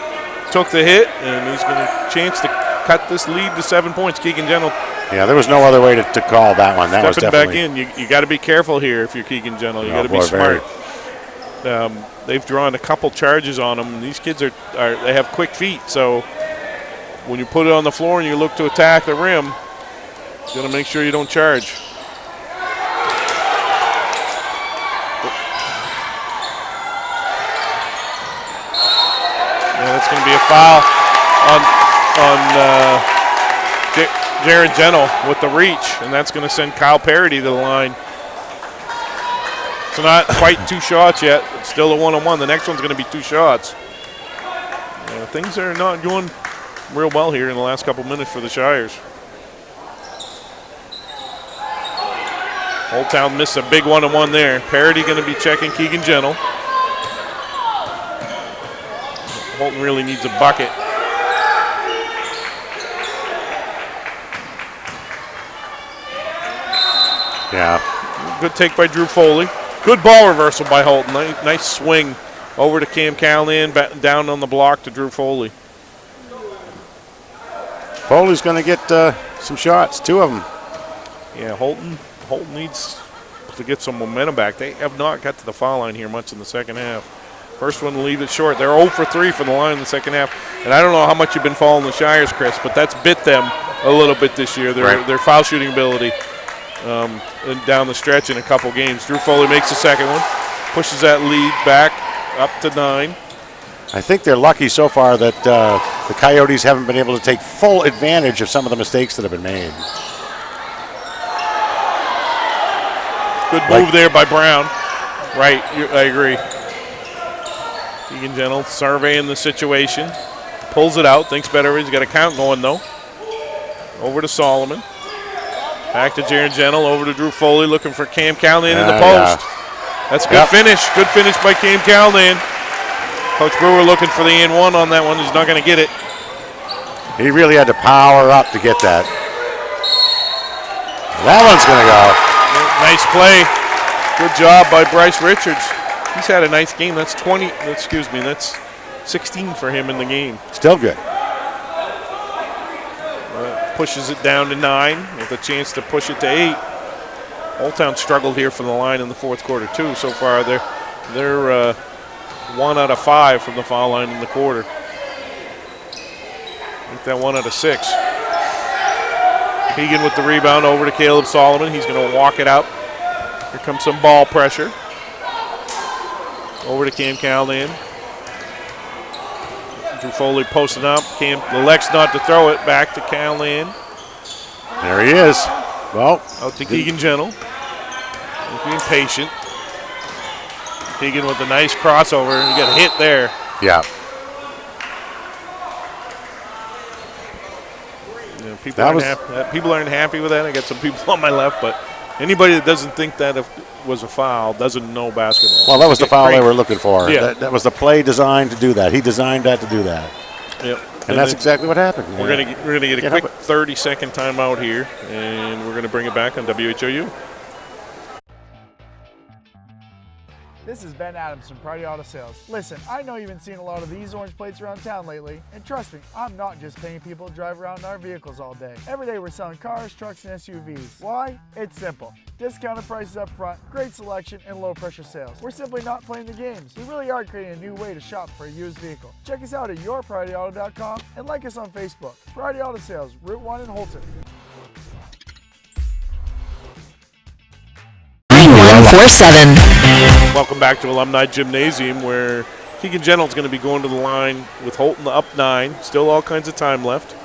took the hit, and he's going to chance to cut this lead to 7 points. Keegan Gentle. Yeah, there was no other way to call that one. That was stepping definitely back in. You got to be careful here if you're Keegan Gentle. You got to be smart. They've drawn a couple charges on them. These kids they have quick feet, so when you put it on the floor and you look to attack the rim, you got to make sure you don't charge. Yeah, that's going to be a foul on Jared Gentle with the reach, and that's going to send Kyle Parody to the line. So not quite 2 shots yet. It's still a 1-on-1. The next one's going to be 2 shots. Things are not going real well here in the last couple minutes for the Shires. Old Town missed a big 1-on-1 there. Parody going to be checking Keegan Gentle. Houlton really needs a bucket. Yeah. Good take by Drew Foley. Good ball reversal by Houlton. Nice swing over to Cam Callahan, down on the block to Drew Foley. Foley's going to get some shots, 2 of them. Yeah, Houlton needs to get some momentum back. They have not got to the foul line here much in the second half. First one to leave it short. They're 0 for 3 from the line in the second half. And I don't know how much you've been following the Shires, Chris, but that's bit them a little bit this year, their foul shooting ability down the stretch in a couple games. Drew Foley makes the second one, pushes that lead back up to 9. I think they're lucky so far that the Coyotes haven't been able to take full advantage of some of the mistakes that have been made. Good move there by Brown. Right, I agree. Keegan Gentle surveying the situation. Pulls it out, thinks better. He's got a count going, though. Over to Solomon. Back to Jaron Gentle, over to Drew Foley, looking for Cam Callahan in the post. Yeah. That's a good finish. Good finish by Cam Callahan. Coach Brewer looking for the and-1 on that one. He's not going to get it. He really had to power up to get that. That one's going to go. Nice play. Good job by Bryce Richards. He's had a nice game. That's 16 for him in the game. Still good. Pushes it down to 9 with a chance to push it to 8. Old Town struggled here from the line in the fourth quarter too. So far, they're 1 out of 5 from the foul line in the quarter. I think that 1 out of 6. Keegan with the rebound over to Caleb Solomon. He's going to walk it out. Here comes some ball pressure. Over to Cam Callahan. Drew Foley posting up. Cam elects not to throw it. Back to Callahan. There he is. Well, out to Keegan Gentle. Being patient. Keegan with a nice crossover. You got a hit there. Yeah. People aren't happy with that. I got some people on my left, but anybody that doesn't think that was a foul doesn't know basketball. Well, that was the foul they were looking for. Yeah. That was the play designed to do that. He designed that to do that. Yep. And that's exactly what happened. We're gonna get a quick 30-second timeout here, and we're gonna bring it back on WHOU. This is Ben Adams from Priority Auto Sales. Listen, I know you've been seeing a lot of these orange plates around town lately, and trust me, I'm not just paying people to drive around in our vehicles all day. Every day we're selling cars, trucks, and SUVs. Why? It's simple. Discounted prices up front, great selection, and low pressure sales. We're simply not playing the games. We really are creating a new way to shop for a used vehicle. Check us out at yourpriorityauto.com and like us on Facebook. Priority Auto Sales, Route 1 in Houlton. 9147. Welcome back to Alumni Gymnasium, where Keegan Gentle's going to be going to the line with Houlton up 9. Still all kinds of time left.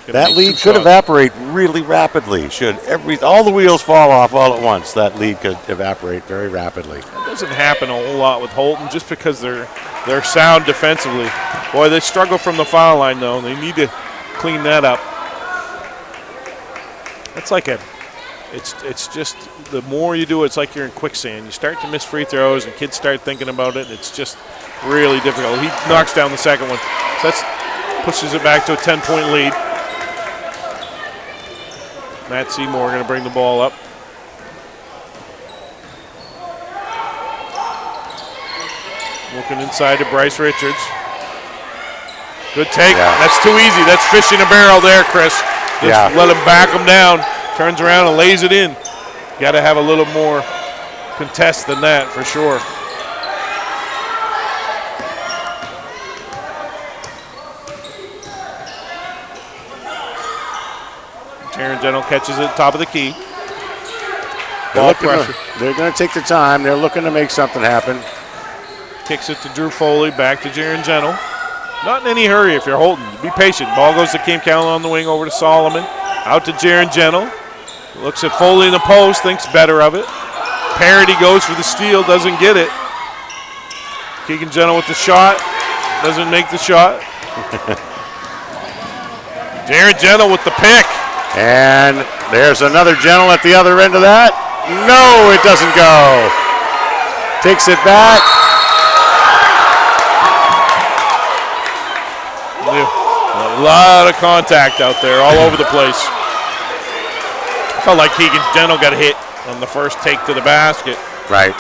That lead could evaporate really rapidly. Should all the wheels fall off all at once, that lead could evaporate very rapidly. That doesn't happen a whole lot with Houlton just because they're sound defensively. Boy, they struggle from the foul line, though. They need to clean that up. It's like it's just the more you do it, it's like you're in quicksand. You start to miss free throws, and kids start thinking about it, and it's just really difficult. He knocks down the second one. So that pushes it back to a 10-point lead. Matt Seymour going to bring the ball up. Looking inside to Bryce Richards. Good take. Yeah. That's too easy. That's fishing a barrel there, Chris. Just let him back him down. Turns around and lays it in. Got to have a little more contest than that for sure. Jaron Gentle catches it top of the key. Ball pressure. They're going to take the time. They're looking to make something happen. Kicks it to Drew Foley, back to Jaron Gentle. Not in any hurry if you're Houlton. Be patient. Ball goes to Kim Callan on the wing, over to Solomon. Out to Jaron Gentle. Looks at Foley in the post, thinks better of it. Parity goes for the steal, doesn't get it. Keegan Gentle with the shot, doesn't make the shot. Jaron Gentle with the pick. And there's another Gentle at the other end of that. No, it doesn't go. Takes it back. A lot of contact out there, all over the place. Felt like Keegan Gentle got hit on the first take to the basket. Right.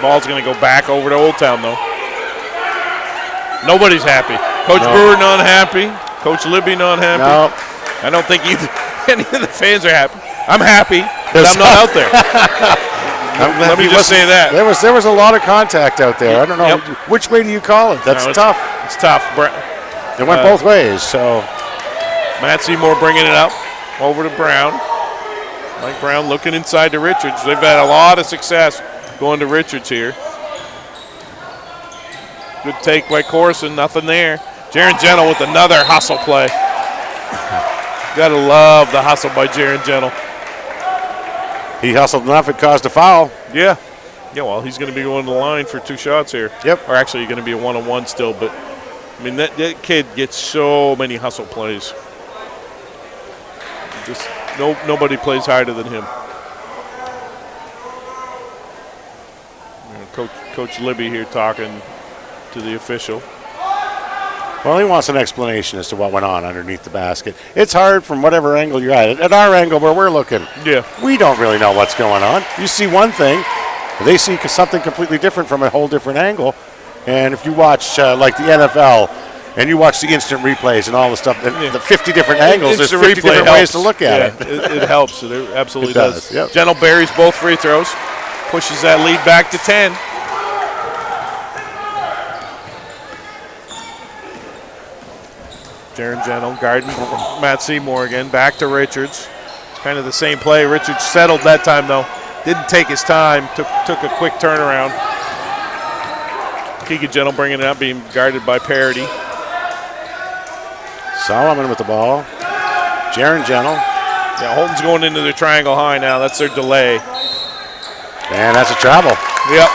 Ball's going to go back over to Old Town, though. Nobody's happy. Coach Brewer not happy. Coach Libby not happy. No. I don't think any of the fans are happy. I'm happy, but I'm not out there. Let me just say that. There was a lot of contact out there. I don't know. Which way do you call it? That's tough. It's tough. It went both ways, so. Matt Seymour bringing it up over to Brown. Mike Brown looking inside to Richards. They've had a lot of success going to Richards here. Good take by Corson, nothing there. Jaron Gentle with another hustle play. Gotta love the hustle by Jaron Gentle. He hustled enough, it caused a foul. Yeah. Yeah, well, he's going to be going to the line for 2 shots here. Yep. Or actually, going to be a 1-on-1 still, but I mean, that kid gets so many hustle plays. Just nobody plays harder than him. Coach Libby here talking to the official. Well, he wants an explanation as to what went on underneath the basket. It's hard from whatever angle you're at. At our angle where we're looking, we don't really know what's going on. You see one thing, they see something completely different from a whole different angle. And if you watch like the NFL and you watch the instant replays and all the stuff, the 50 different angles, there's 50 different ways to look at it. It helps. It absolutely does. Yep. Gentle buries both free throws, pushes that lead back to 10. Jaron Gentle guarding Matt Seymour again. Back to Richards. Kind of the same play. Richards settled that time, though. Didn't take his time. Took a quick turnaround. Keegan Gentle bringing it up, being guarded by Parity. Solomon with the ball. Jaron Gentle. Yeah, Houlton's going into their triangle high now. That's their delay. And that's a travel. Yep.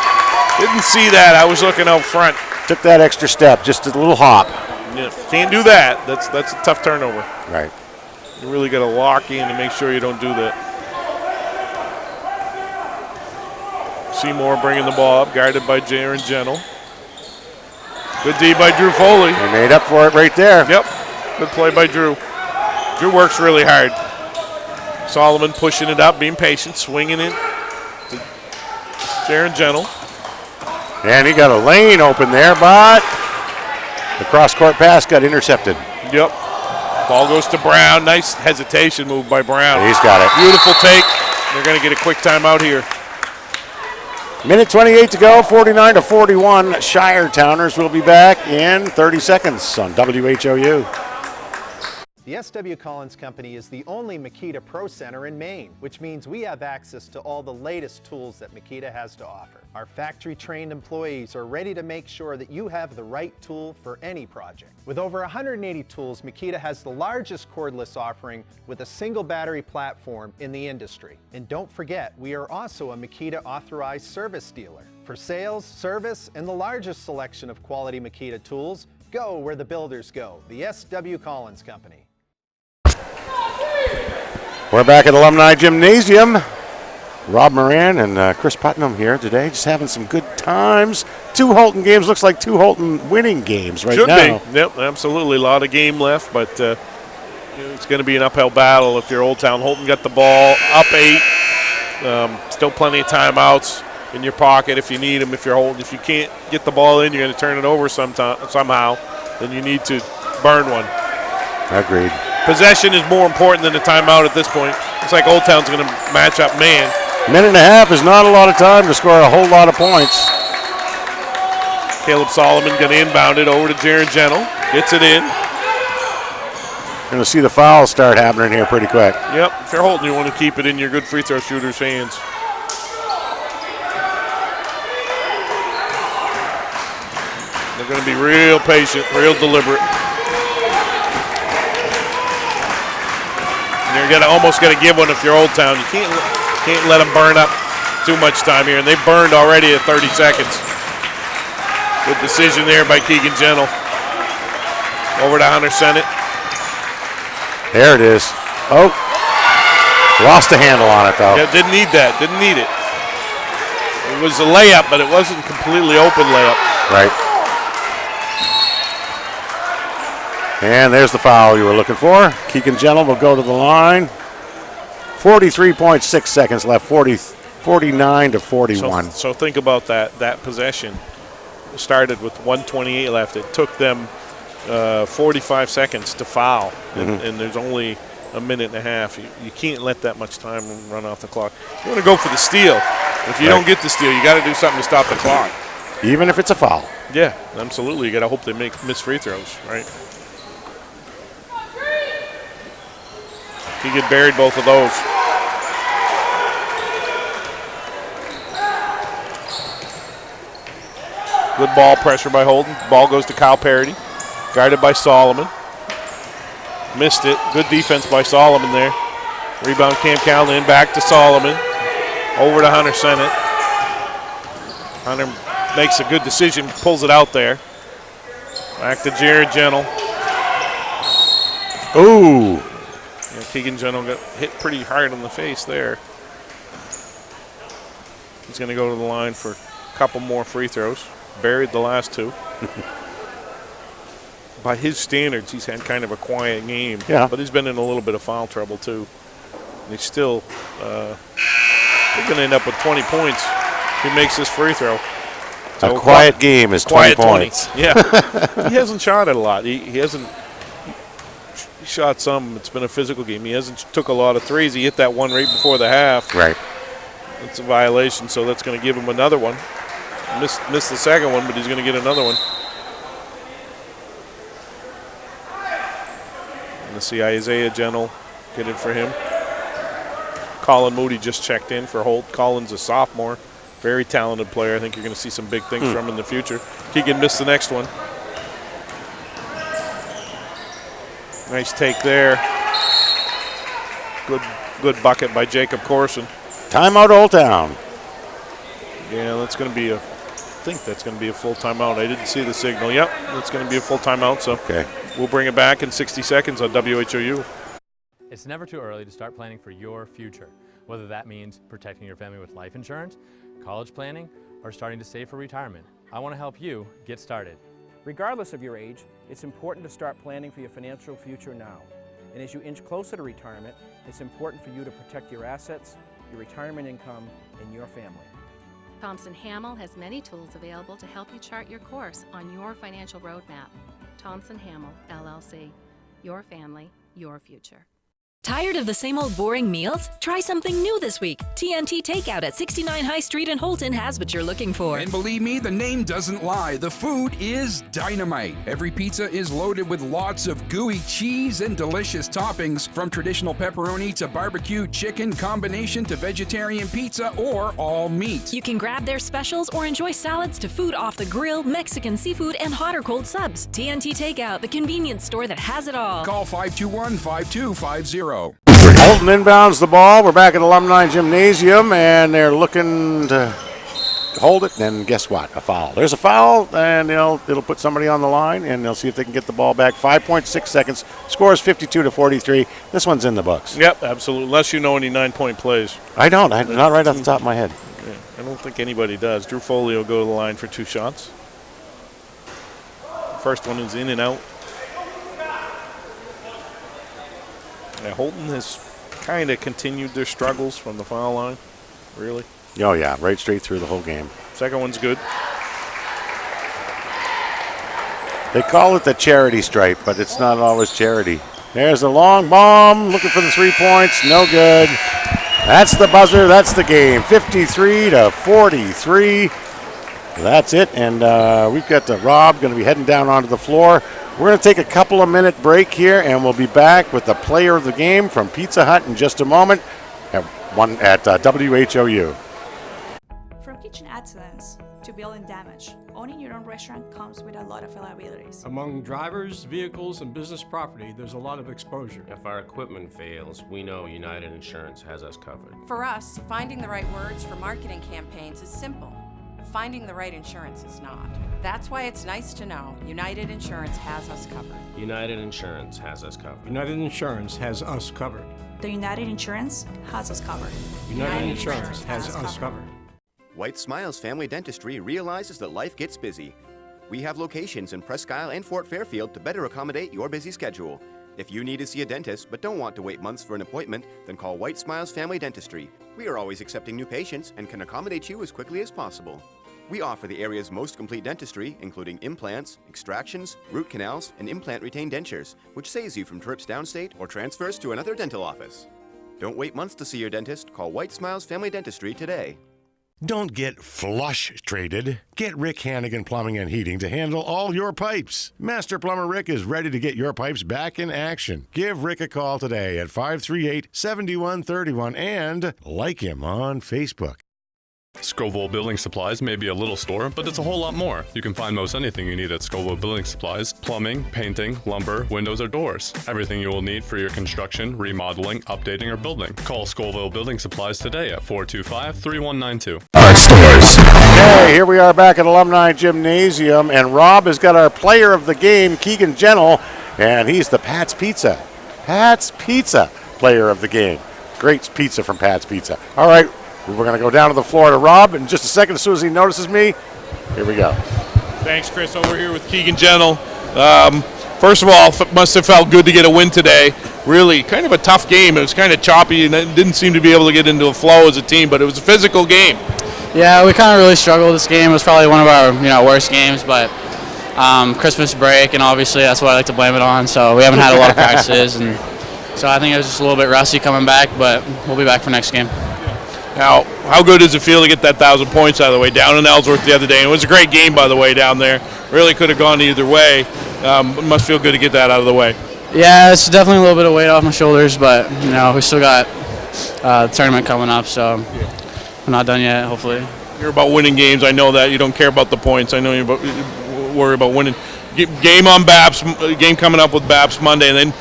Didn't see that. I was looking out front. Took that extra step, just a little hop. Yeah, can't do that. That's a tough turnover. Right. You really got to lock in to make sure you don't do that. Seymour bringing the ball up, guarded by Jaron Gentle. Good D by Drew Foley. He made up for it right there. Yep. Good play by Drew. Drew works really hard. Solomon pushing it up, being patient, swinging it to Jaron Gentle. And he got a lane open there, but the cross-court pass got intercepted. Yep. Ball goes to Brown. Nice hesitation move by Brown. He's got it. Beautiful take. They're going to get a quick timeout here. Minute 28 to go, 49-41. Shire Towners will be back in 30 seconds on WHOU. The S.W. Collins Company is the only Makita Pro Center in Maine, which means we have access to all the latest tools that Makita has to offer. Our factory-trained employees are ready to make sure that you have the right tool for any project. With over 180 tools, Makita has the largest cordless offering with a single battery platform in the industry. And don't forget, we are also a Makita authorized service dealer. For sales, service, and the largest selection of quality Makita tools, go where the builders go, the S.W. Collins Company. We're back at Alumni Gymnasium. Rob Moran and Chris Putnam here today, just having some good times. 2 Houlton games, looks like 2 Houlton winning games right now. Should be. Yep, absolutely. A lot of game left, but it's going to be an uphill battle if you're Old Town. Houlton got the ball up 8. Still plenty of timeouts in your pocket if you need them. If you're Houlton, if you can't get the ball in, you're going to turn it over somehow. Then you need to burn one. Agreed. Possession is more important than the timeout at this point. It's like Old Town's going to match up man. Minute and a half is not a lot of time to score a whole lot of points. Caleb Solomon going to inbound it over to Jaron Gentle. Gets it in. Going to see the fouls start happening here pretty quick. Yep. If you're Houlton, you want to keep it in your good free throw shooter's hands. They're going to be real patient, real deliberate. And you're almost going to give one if you're Old Town. You can't let them burn up too much time here, and they burned already at 30 seconds. Good decision there by Keegan Gentle. Over to Hunter Sennett. There it is. Oh, lost a handle on it though. Yeah, didn't need that. Didn't need it. It was a layup, but it wasn't completely open layup. Right. And there's the foul you were looking for. Keegan Gentle will go to the line. 43.6 seconds left. 49 to 41. So think about that possession. Started with 1:28 left. It took them 45 seconds to foul, and there's only a minute and a half. You can't let that much time run off the clock. You want to go for the steal. If you don't get the steal, you got to do something to stop the clock. Even if it's a foul. Yeah, absolutely. You got to hope they miss free throws, right? He get buried both of those. Good ball pressure by Houlton. Ball goes to Kyle Parody. Guarded by Solomon. Missed it. Good defense by Solomon there. Rebound Cam Callan. Back to Solomon. Over to Hunter Sennett. Hunter makes a good decision. Pulls it out there. Back to Jared Gentle. Ooh. Yeah, Keegan Gentle got hit pretty hard on the face there. He's going to go to the line for a couple more free throws. Buried the last two. By his standards, he's had kind of a quiet game. Yeah. But he's been in a little bit of foul trouble, too. And he's still going to end up with 20 points if he makes this free throw. So a quiet game is 20 points. 20. Yeah. He hasn't shot it a lot. He hasn't shot some. It's been a physical game. He hasn't took a lot of threes. He hit that one right before the half. Right. It's a violation, so that's going to give him another one. Missed the second one, but he's going to get another one. And let's see Isaiah Gentle get it for him. Colin Moody just checked in for Holt. Colin's a sophomore. Very talented player. I think you're going to see some big things from him in the future. Keegan missed the next one. Nice take there. Good bucket by Jacob Corson. Timeout Old Town. Yeah, that's going to be I think that's going to be a full timeout. I didn't see the signal. Yep, that's going to be a full timeout. So we'll bring it back in 60 seconds on WHOU. It's never too early to start planning for your future, whether that means protecting your family with life insurance, college planning, or starting to save for retirement. I want to help you get started. Regardless of your age, it's important to start planning for your financial future now. And as you inch closer to retirement, it's important for you to protect your assets, your retirement income, and your family. Thompson Hamel has many tools available to help you chart your course on your financial roadmap. Thompson Hamel, LLC. Your family, your future. Tired of the same old boring meals? Try something new this week. TNT Takeout at 69 High Street in Houlton has what you're looking for. And believe me, the name doesn't lie. The food is dynamite. Every pizza is loaded with lots of gooey cheese and delicious toppings, from traditional pepperoni to barbecue chicken combination to vegetarian pizza or all meat. You can grab their specials or enjoy salads to food off the grill, Mexican seafood, and hot or cold subs. TNT Takeout, the convenience store that has it all. Call 521-5250. Houlton inbounds the ball. We're back at Alumni Gymnasium, and they're looking to hold it. And guess what? A foul. There's a foul, and it'll put somebody on the line, and they'll see if they can get the ball back. 5.6 seconds. Score is 52-43. This one's in the books. Yep, absolutely. Unless you know any 9-point plays. I don't. Not right off the top of my head. Yeah, I don't think anybody does. Drew Foley will go to the line for 2 shots. The first one is in and out. Houlton has kind of continued their struggles from the foul line, really. Oh, yeah, right straight through the whole game. Second one's good. They call it the charity stripe, but it's not always charity. There's a long bomb, looking for the 3 points, no good. That's the buzzer, that's the game, 53-43. That's it, and we've got Rob going to be heading down onto the floor. We're going to take a couple of minute break here, and we'll be back with the player of the game from Pizza Hut in just a moment at WHOU. From kitchen excellence to building damage, owning your own restaurant comes with a lot of liabilities. Among drivers, vehicles, and business property, there's a lot of exposure. If our equipment fails, we know United Insurance has us covered. For us, finding the right words for marketing campaigns is simple. Finding the right insurance is not. That's why it's nice to know United Insurance has us covered. United Insurance has us covered. United Insurance has us covered. The United Insurance has us covered. United Insurance has us covered. White Smiles Family Dentistry realizes that life gets busy. We have locations in Presque Isle and Fort Fairfield to better accommodate your busy schedule. If you need to see a dentist but don't want to wait months for an appointment, then call White Smiles Family Dentistry. We are always accepting new patients and can accommodate you as quickly as possible. We offer the area's most complete dentistry, including implants, extractions, root canals, and implant-retained dentures, which saves you from trips downstate or transfers to another dental office. Don't wait months to see your dentist. Call White Smiles Family Dentistry today. Don't get flush traded. Get Rick Hannigan Plumbing and Heating to handle all your pipes. Master Plumber Rick is ready to get your pipes back in action. Give Rick a call today at 538-7131 and like him on Facebook. Scoville Building Supplies may be a little store, but it's a whole lot more. You can find most anything you need at Scoville Building Supplies: plumbing, painting, lumber, windows, or doors. Everything you will need for your construction, remodeling, updating, or building. Call Scoville Building Supplies today at 425-3192. Okay, here we are back at Alumni Gymnasium, and Rob has got our player of the game, Keegan Gentle, and he's the Pat's Pizza player of the game. Great pizza from Pat's Pizza. All right. We're going to go down to the floor to Rob in just a second as soon as he notices me. Here we go. Thanks, Chris. Over here with Keegan Gentle. First of all, must have felt good to get a win today. Really, kind of a tough game. It was kind of choppy and didn't seem to be able to get into a flow as a team, but it was a physical game. Yeah, we kind of really struggled this game. It was probably one of our worst games, but Christmas break, and obviously that's what I like to blame it on. So we haven't had a lot of practices, and so I think it was just a little bit rusty coming back, but we'll be back for next game. Now, how good does it feel to get that 1,000 points out of the way down in Ellsworth the other day? And it was a great game, by the way, down there. Really could have gone either way. It must feel good to get that out of the way. Yeah, it's definitely a little bit of weight off my shoulders, but we still got the tournament coming up, so we're not done yet, hopefully. You're about winning games. I know that. You don't care about the points. I know you worry about winning. Game on BAPS, game coming up with BAPS Monday, and then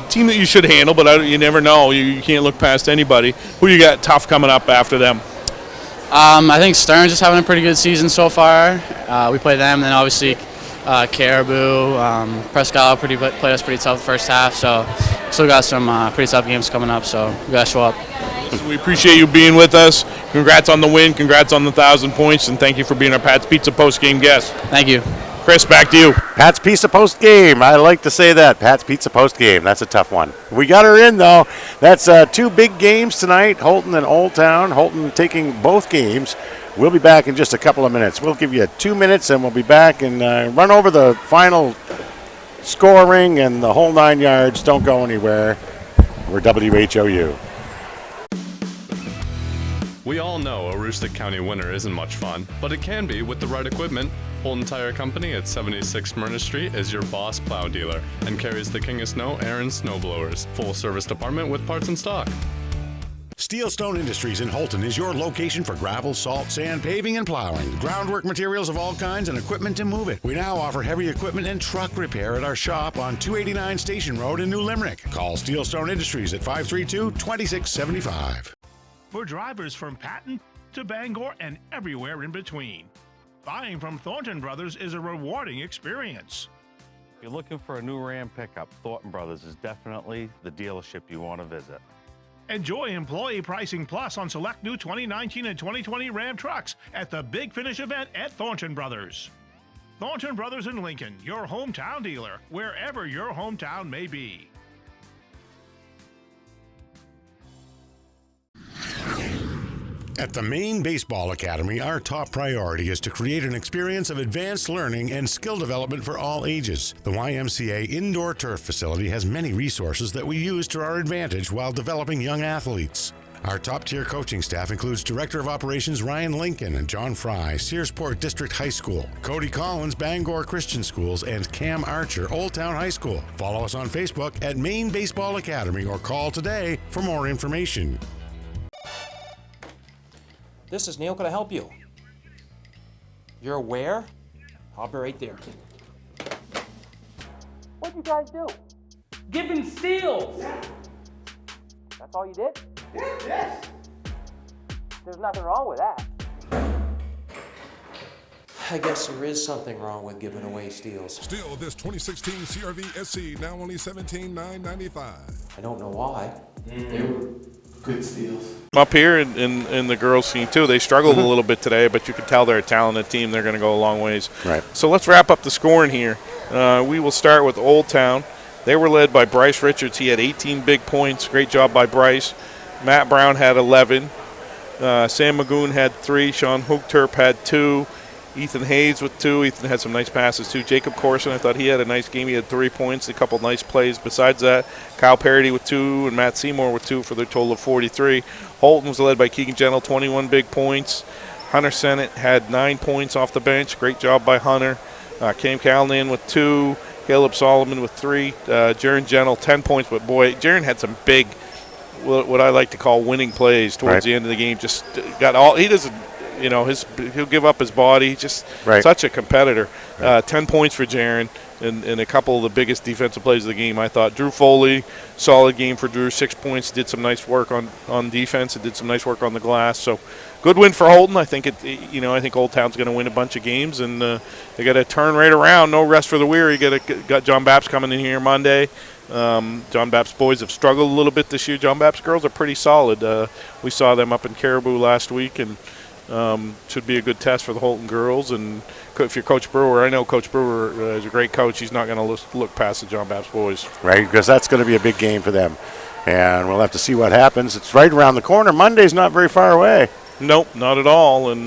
team that you should handle, but you never know. You can't look past anybody. Who you got tough coming up after them? I think Stearns is having a pretty good season so far. We play them, then obviously Caribou, Presque Isle played us pretty tough the first half, so still got some pretty tough games coming up, so we got to show up. So we appreciate you being with us. Congrats on the win, congrats on the 1,000 points, and thank you for being our Pat's Pizza post-game guest. Thank you. Chris, back to you. Pat's Pizza post-game. I like to say that. Pat's Pizza post-game. That's a tough one. We got her in, though. That's two big games tonight, Houlton and Old Town. Houlton taking both games. We'll be back in just a couple of minutes. We'll give you 2 minutes, and we'll be back and run over the final scoring and the whole 9 yards. Don't go anywhere. We're WHOU. We all know a Aroostook County winter isn't much fun, but it can be with the right equipment. Houlton Tire Company at 76 Myrna Street is your boss plow dealer and carries the King of Snow Aaron snowblowers. Full service department with parts in stock. Steelstone Industries in Houlton is your location for gravel, salt, sand, paving, and plowing. Groundwork materials of all kinds and equipment to move it. We now offer heavy equipment and truck repair at our shop on 289 Station Road in New Limerick. Call Steelstone Industries at 532-2675. For drivers from Patton to Bangor and everywhere in between, buying from Thornton Brothers is a rewarding experience. If you're looking for a new Ram pickup, Thornton Brothers is definitely the dealership you want to visit. Enjoy employee pricing plus on select new 2019 and 2020 Ram trucks at the Big Finish event at Thornton Brothers. Thornton Brothers in Lincoln, your hometown dealer, wherever your hometown may be. At the Maine Baseball Academy, our top priority is to create an experience of advanced learning and skill development for all ages. The YMCA indoor turf facility has many resources that we use to our advantage while developing young athletes. Our top-tier coaching staff includes Director of Operations Ryan Lincoln and John Fry, Searsport District High School, Cody Collins, Bangor Christian Schools, and Cam Archer, Old Town High School. Follow us on Facebook at Maine Baseball Academy or call today for more information. This is Neil. Can I help you? You're where? I'll be right there. What'd you guys do? Giving steals! That's all you did? Yes. There's nothing wrong with that. I guess there is something wrong with giving away steals. Still, this 2016 CRV SC now only $17,995. I don't know why. They were good steals. Up here in the girls scene too, they struggled a little bit today, but you can tell they're a talented team. They're going to go a long ways. Right. So let's wrap up the scoring here. We will start with Old Town. They were led by Bryce Richards. He had 18 big points. Great job by Bryce. Matt Brown had 11. Sam Magoon had 3. Sean Hoogturp had 2. Ethan Hayes with 2. Ethan had some nice passes too. Jacob Corson, I thought he had a nice game. He had 3 points, a couple nice plays. Besides that, Kyle Parody with 2 and Matt Seymour with 2 for their total of 43. Houlton was led by Keegan Gentle, 21 big points. Hunter Sennett had 9 points off the bench. Great job by Hunter. Cam Callahan with 2. Caleb Solomon with 3. Jaron Gentle, 10 points. But boy, Jaron had some big, what I like to call winning plays towards the end of the game. Just got all, he doesn't, he'll give up his body. Just such a competitor. 10 points for Jaron and a couple of the biggest defensive plays of the game, I thought. Drew Foley, solid game for Drew. 6 points, did some nice work on defense and did some nice work on the glass. So good win for Houlton. I think I think Old Town's going to win a bunch of games, and they got to turn right around. No rest for the weary. Got John Baps coming in here Monday. John Baps' boys have struggled a little bit this year. John Baps' girls are pretty solid. We saw them up in Caribou last week, and should be a good test for the Houlton girls. And if you're Coach Brewer, I know Coach Brewer is a great coach. He's not going to look past the John Baps boys. Right, because that's going to be a big game for them. And we'll have to see what happens. It's right around the corner. Monday's not very far away. Nope, not at all. And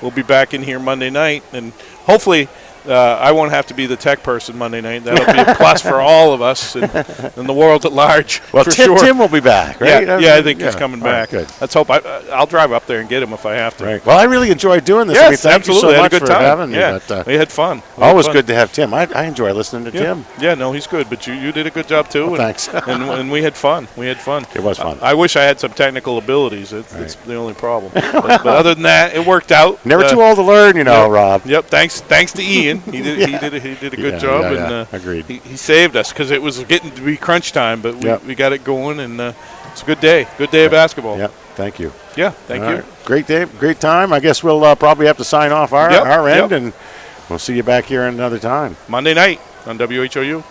we'll be back in here Monday night. And hopefully I won't have to be the tech person Monday night. That'll be a plus for all of us and the world at large. Well, for Tim will be back, right? Yeah, I think he's coming back. Right, good. Let's hope. I'll drive up there and get him if I have to. Right. Well, I really enjoyed doing this. Yes, thank absolutely. you so I much had a good for time. having me. Yeah, But, we had fun. Always good to have Tim. I enjoy listening to Tim. Yeah, no, he's good. But you did a good job too. Well, thanks. and we had fun. It was fun. I wish I had some technical abilities. It's the only problem. but other than that, it worked out. Never too old to learn, Rob. Yep. Thanks to Ian. He did a good job. And agreed. He saved us because it was getting to be crunch time, but we got it going, and it's a good day of basketball. Yep. Thank you. Yeah, thank you. Right. Great day, great time. I guess we'll probably have to sign off our end, and we'll see you back here another time. Monday night on WHOU.